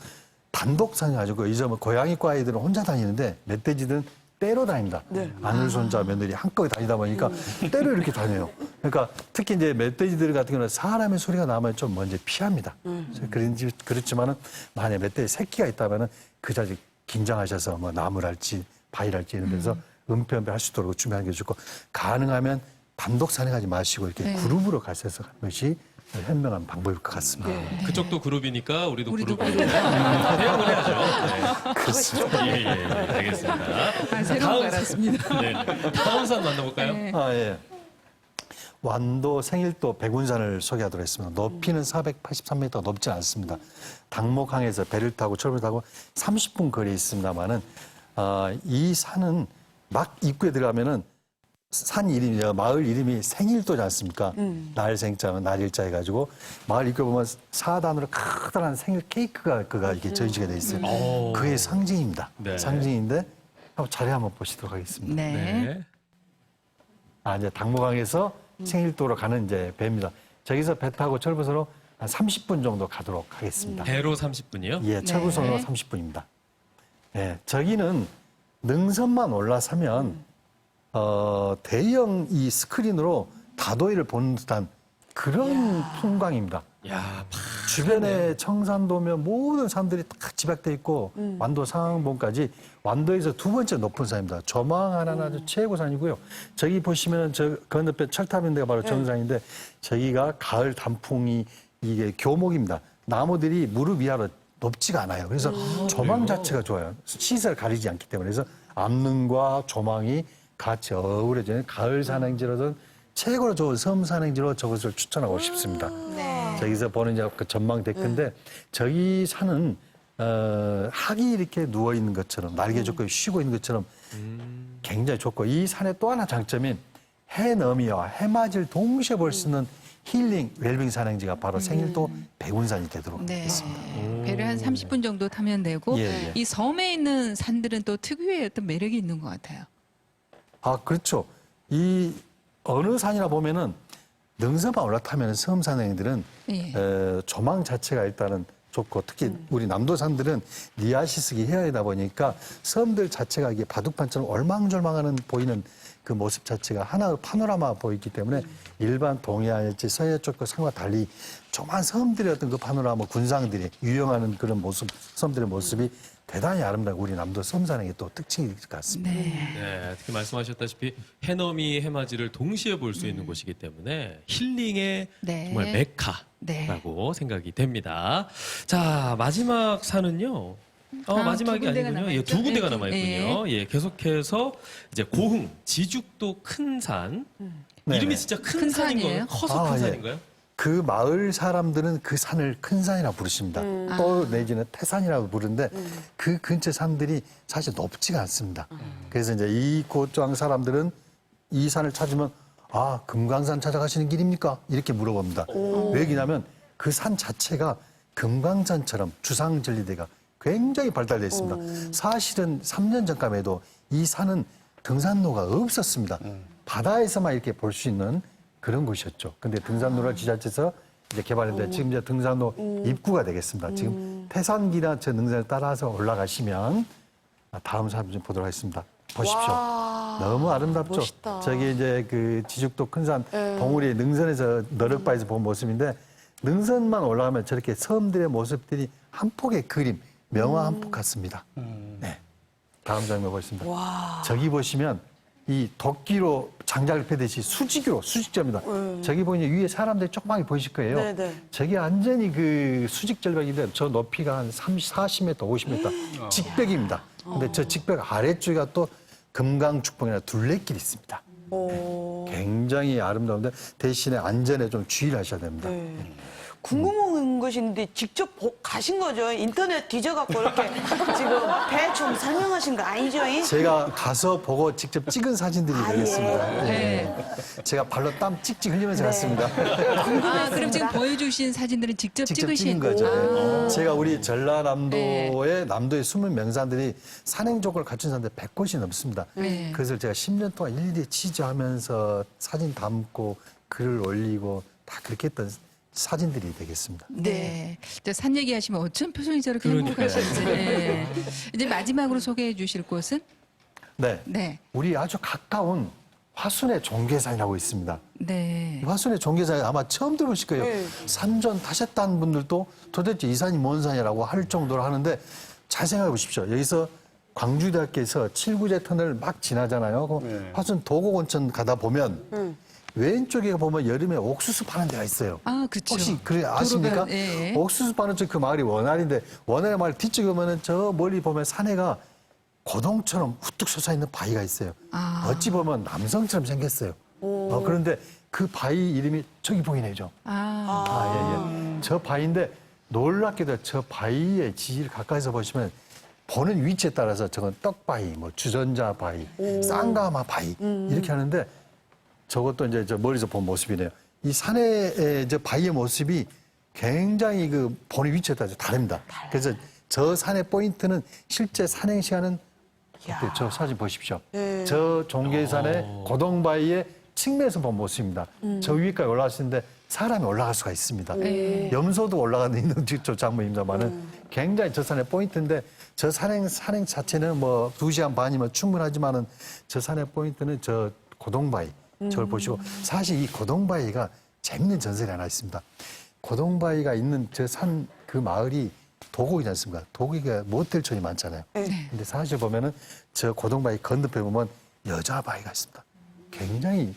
단독 사냥하고 이제 뭐 고양이과 아이들은 혼자 다니는데 멧돼지들은 떼로 다닙니다. 아들, 손자, 며느리 한꺼번에 다니다 보니까 떼로 이렇게 다녀요. 그러니까 특히 이제 멧돼지들 같은 경우는 사람의 소리가 나면 좀 먼저 피합니다. 그렇지만은 만약 멧돼지 새끼가 있다면은 그 자리 긴장하셔서 뭐 나무랄지 바위랄지 이런 데서 은폐 할 수 있도록 준비하는 게 좋고 가능하면 단독 산행하지 마시고 이렇게 그룹으로 가셔서 하는 것이 현명한 방법일 것 같습니다. 그쪽도 그룹이니까 우리도 그룹으로 대응을 해야죠. 그렇습니다. 예, 알겠습니다. 새로운 거 알았습니다. 네. 다음 산 만나볼까요? 예. 완도 생일도 백운산을 소개하도록 했습니다. 높이는 483m 높지 않습니다. 당목항에서 배를 타고 철을 타고 30분 거리에 있습니다만은 이 산은 막 입구에 들어가면은 산 이름이 마을 이름이 생일도지 않습니까? 날 생자면 날일자 해가지고 마을 입구에 보면 4단으로 커다란 생일 케이크가 이렇게 전시가 돼 있어요. 그게 상징입니다. 네. 상징인데 한번 자리 한번 보시도록 하겠습니다. 네. 이제 당목항에서 생일도로 가는 이제 배입니다. 저기서 배 타고 철부선으로 한 30분 정도 가도록 하겠습니다. 배로 30분이요? 예, 철부선으로 30분입니다. 예, 저기는 능선만 올라서면 대형 이 스크린으로 다도해를 보는 듯한 그런 풍광입니다. 야, 주변에 청산도면 모든 산들이 딱 집약돼 있고 완도 상항봉까지 완도에서 두 번째 높은 산입니다. 조망 하나는 아주 최고 산이고요. 저기 보시면 저 건너편 철탑인 데가 바로 정상인데 저기가 가을 단풍이 이게 교목입니다. 나무들이 무릎 이하로 높지가 않아요. 그래서 조망 자체가 좋아요. 시설 가리지 않기 때문에 그래서 암릉과 조망이 같이 어우러지는 가을 산행지로든 최고로 좋은 섬 산행지로 저것을 추천하고 싶습니다. 저기서 보는 이제 그 전망 데크인데 저기 산은 학이 이렇게 누워 있는 것처럼 날개 좋고 쉬고 있는 것처럼 굉장히 좋고 이 산의 또 하나 장점인 해넘이와 해맞이를 동시에 볼 수 있는 힐링 웰빙 산행지가 바로 생일도 백운산이 되도록 했습니다. 배를 한 30분 정도 타면 되고 예. 이 섬에 있는 산들은 또 특유의 어떤 매력이 있는 것 같아요. 그렇죠. 이 어느 산이나 보면은 능선만 올라타면 섬 산행들은 조망 자체가 일단은 좋고 특히 우리 남도산들은 리아시스기 해안이다 보니까 섬들 자체가 이게 바둑판처럼 얼망졸망하는 보이는 그 모습 자체가 하나의 파노라마 보이기 때문에 일반 동해안일지 서해 쪽과 상과 달리 조그만 섬들의 어떤 그 파노라마 군상들이 유영하는 그런 모습, 섬들의 모습이 대단히 아름다고 우리 남도 섬산행의 또 특징일 것 같습니다. 네, 특히 말씀하셨다시피 해넘이 해맞이를 동시에 볼 수 있는 곳이기 때문에 힐링의 네. 정말 메카라고 생각이 됩니다. 자, 마지막 산은요. 마지막이 두 군데가 아니군요. 예, 남아있죠? 두 군데가 네, 남아있군요. 예, 계속해서 이제 고흥, 지죽도 큰 산. 이름이 네네. 진짜 큰 큰 산인 산이에요? 거예요? 커서 아, 큰 예. 산인가요? 그 마을 사람들은 그 산을 큰 산이라고 부르십니다. 또 내지는 태산이라고 부르는데 그 근처 산들이 사실 높지가 않습니다. 그래서 이제 이 고장 사람들은 이 산을 찾으면 아, 금강산 찾아가시는 길입니까? 이렇게 물어봅니다. 왜냐하면 그 산 자체가 금강산처럼 주상절리대가 굉장히 발달되어 있습니다. 사실은 3년 전까지 해도 이 산은 등산로가 없었습니다. 바다에서만 이렇게 볼 수 있는 그런 곳이었죠. 근데 등산로를 지자체에서 이제 개발했는데 지금 이제 등산로 입구가 되겠습니다. 지금 태산기나 저 능선을 따라서 올라가시면 다음 사진 좀 보도록 하겠습니다. 보십시오. 와, 너무 아름답죠. 멋있다. 저기 이제 그 지죽도 큰산 봉우리 능선에서 너럭바에서 본 모습인데 능선만 올라가면 저렇게 섬들의 모습들이 한 폭의 그림, 명화 한 폭 같습니다. 네. 다음 장면 보겠습니다. 와. 저기 보시면 이 도끼로 장작을 패듯이 수직으로 수직점이다. 저기 보이면 위에 사람들이 조그맣게 보이실 거예요. 네네. 저게 완전히 그 수직 절벽인데 저 높이가 한 40m, 50m 직벽입니다. 근데 저 직벽 아래쪽에 또 금강죽봉이나 둘레길이 있습니다. 오. 굉장히 아름다운데 대신에 안전에 좀 주의를 하셔야 됩니다. 네. 궁금한 것인데 직접 가신 거죠? 인터넷 뒤져갖고 이렇게 지금 대충 설명하신 거 아니죠? 제가 가서 보고 직접 찍은 사진들이 되겠습니다. 네. 제가 발로 땀 찍찍 흘리면서 갔습니다. 그럼 지금 보여주신 사진들은 직접 직접 찍으신 찍은 거죠. 아. 제가 우리 전라남도의 남도의 숨은 명산들이 산행 조건을 갖춘 산들 100곳이 넘습니다. 네. 그것을 제가 10년 동안 일일이 취재하면서 사진 담고 글을 올리고 다 그렇게 했던 사진들이 되겠습니다. 네. 산 얘기하시면 어쩜 표정이 저렇게 그러니까요. 행복하실지. 네. 이제 마지막으로 소개해 주실 곳은? 네. 네. 우리 아주 가까운 화순의 종계산이라고 있습니다. 네. 화순의 종계산이 아마 처음 들어보실 거예요. 네. 산전 타셨다는 분들도 도대체 이 산이 뭔 산이라고 할 정도로 하는데 잘 생각해 보십시오. 여기서 광주대학교에서 7구제 터널을 막 지나잖아요. 그럼 화순 도곡온천 가다 보면 왼쪽에 보면 여름에 옥수수 파는 데가 있어요. 아, 그렇죠. 혹시 그래 아십니까? 예. 옥수수 파는 쪽 그 마을이 원활인데 원활의 마을 뒤쪽에 보면은 저 멀리 보면 산에가 고동처럼 우뚝 솟아 있는 바위가 있어요. 아. 어찌 보면 남성처럼 생겼어요. 그런데 그 바위 이름이 저기 보이네요. 저 바위인데 놀랍게도 저 바위의 지지를 가까이서 보시면 보는 위치에 따라서 저건 떡바위, 뭐 주전자 바위, 쌍가마 바위 이렇게 하는데 저것도 이제 저 멀리서 본 모습이네요. 이 산의 저 바위의 모습이 굉장히 그 보는 위치에 따라서 다릅니다. 그래서 저 산의 포인트는 실제 산행 시간은 어때요? 저 사진 보십시오. 저 종계산의 고동바위의 측면에서 본 모습입니다. 저 위까지 올라가시는데 사람이 올라갈 수가 있습니다. 염소도 올라가는 있는 저 장면입니다만은 굉장히 저 산의 포인트인데 저 산행 자체는 뭐 2시간 반이면 충분하지만은 저 산의 포인트는 저 고동바위. 저걸 보시고 사실 이 고동바위가 재밌는 전설이 하나 있습니다. 고동바위가 있는 저 산 그 마을이 도곡이지 않습니까? 도곡이가 모텔촌이 많잖아요. 근데 사실 보면은 저 고동바위 건너편에 보면 여자 바위가 있습니다. 굉장히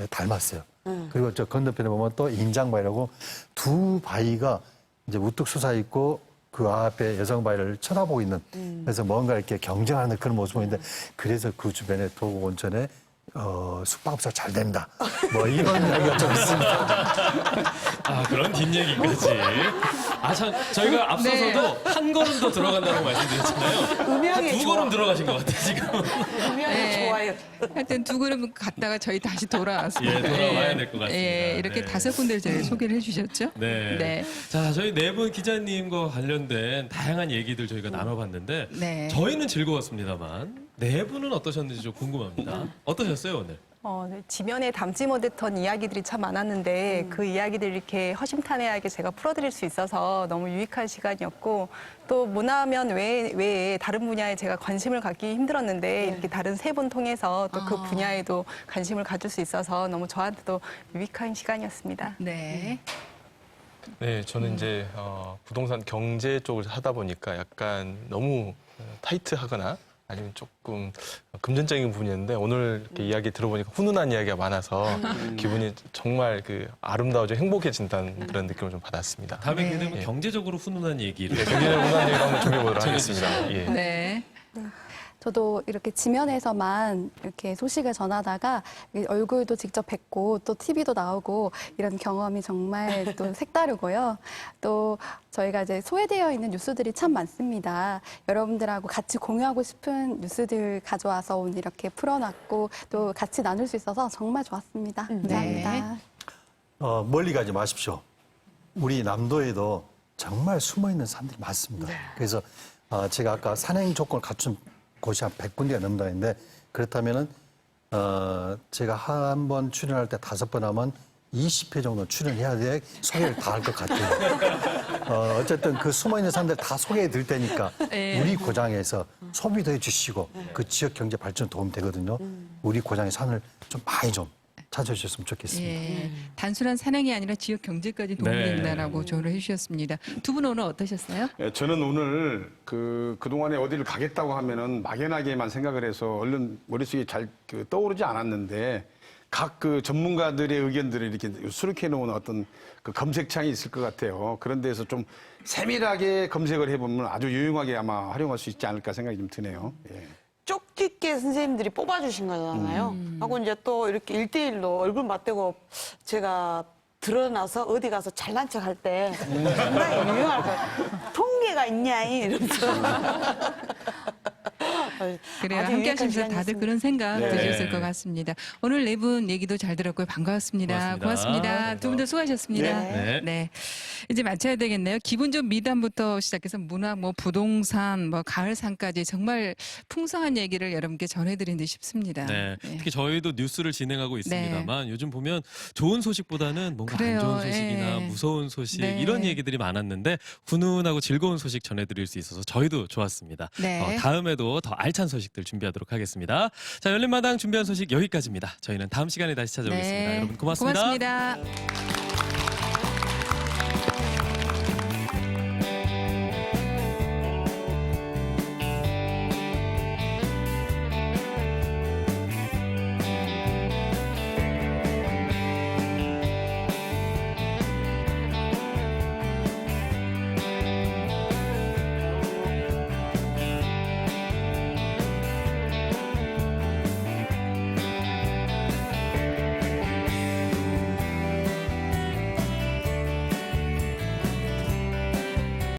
닮았어요. 그리고 저 건너편에 보면 또 인장바위라고 두 바위가 이제 우뚝 솟아 있고 그 앞에 여성 바위를 쳐다보고 있는 그래서 뭔가 이렇게 경쟁하는 그런 모습인데 그래서 그 주변에 도곡 온천에 숙박업소가 잘 된다. 뭐 이런 이야기가 좀 있습니다. 그런 뒷얘기까지. 참, 저희가 앞서서도 한 걸음 더 들어간다고 말씀드렸잖아요. 음향이 두 좋아. 걸음 들어가신 것 같아요, 지금. 음향이 좋아요. 하여튼 두 걸음 갔다가 저희 다시 돌아왔습니다. 예, 돌아와야 될것 같습니다. 이렇게 네. 5군데를 저희 소개를 해주셨죠? 네. 네. 자, 저희 네 분 기자님과 관련된 다양한 얘기들 저희가 나눠봤는데 네. 저희는 즐거웠습니다만 네 분은 어떠셨는지 좀 궁금합니다. 어떠셨어요, 오늘? 네, 지면에 담지 못했던 이야기들이 참 많았는데 그 이야기들을 이렇게 허심탄회하게 제가 풀어드릴 수 있어서 너무 유익한 시간이었고 또 문화면 외에 다른 분야에 제가 관심을 갖기 힘들었는데 이렇게 다른 세 분 통해서 또 그 분야에도 관심을 가질 수 있어서 너무 저한테도 유익한 시간이었습니다. 네. 네, 저는 이제 부동산 경제 쪽을 하다 보니까 약간 너무 타이트하거나 아니면 조금 금전적인 부분이었는데 오늘 이렇게 이야기 들어보니까 훈훈한 이야기가 많아서 기분이 정말 그 아름다워지고 행복해진다는 그런 느낌을 좀 받았습니다. 다음에 네. 기회 되면 예. 경제적으로 훈훈한 얘기를 네, 굉장히 훈훈한 얘기를 한번 준비해보도록 전해주시죠. 하겠습니다. 예. 네. 저도 이렇게 지면에서만 이렇게 소식을 전하다가 얼굴도 직접 뵙고 또 TV도 나오고 이런 경험이 정말 또 색다르고요. 또 저희가 이제 소외되어 있는 뉴스들이 참 많습니다. 여러분들하고 같이 공유하고 싶은 뉴스들 가져와서 오늘 이렇게 풀어놨고 또 같이 나눌 수 있어서 정말 좋았습니다. 감사합니다. 멀리 가지 마십시오. 우리 남도에도 정말 숨어있는 산들이 많습니다. 그래서 제가 아까 산행 조건을 갖춘 곳이 한 100군데가 넘는다 했는데 그렇다면은 제가 한 번 출연할 때 5번 하면 20회 정도 출연해야 돼 소개를 다 할 것 같아요. 어쨌든 그 숨어있는 산들 다 소개해 드릴 테니까 우리 고장에서 소비도 해주시고 그 지역 경제 발전 도움 되거든요. 우리 고장의 산을 좀 많이 좀 찾아주셨으면 좋겠습니다. 예. 단순한 산행이 아니라 지역 경제까지 도움이 네. 된다라고 조언을 해주셨습니다. 두 분 오늘 어떠셨어요? 예, 저는 오늘 그동안에 어디를 가겠다고 하면은 막연하게만 생각을 해서 얼른 머릿속에 잘 떠오르지 않았는데 각 그 전문가들의 의견들을 이렇게 수록해 놓은 어떤 그 검색창이 있을 것 같아요. 그런 데서 좀 세밀하게 검색을 해보면 아주 유용하게 아마 활용할 수 있지 않을까 생각이 좀 드네요. 예. 쪽 깊게 선생님들이 뽑아주신 거잖아요. 하고 이제 또 이렇게 1대1로 얼굴 맞대고 제가 드러나서 어디 가서 잘난 척 할 때 상당히 유용할 것 같아요. 통계가 있냐 이러면서. 그래요. 아주 함께 유익한 하시면서 다들 시간이었습니다. 그런 생각 네. 드셨을 것 같습니다. 오늘 네 분 얘기도 잘 들었고요. 반가웠습니다. 고맙습니다. 두 분 다 수고하셨습니다. 네. 네. 이제 마쳐야 되겠네요. 기분 좀 미담부터 시작해서 문화, 부동산, 가을산까지 정말 풍성한 얘기를 여러분께 전해드린 듯 싶습니다. 네. 네. 특히 저희도 뉴스를 진행하고 있습니다만 요즘 보면 좋은 소식보다는 뭔가 그래요. 안 좋은 소식이나 예. 무서운 소식 네. 이런 얘기들이 많았는데 훈훈하고 즐거운 소식 전해드릴 수 있어서 저희도 좋았습니다. 네. 다음에도 더 알찬 소식들 준비하도록 하겠습니다. 자, 열린마당 준비한 소식 여기까지입니다. 저희는 다음 시간에 다시 찾아오겠습니다. 네. 여러분 고맙습니다. 고맙습니다.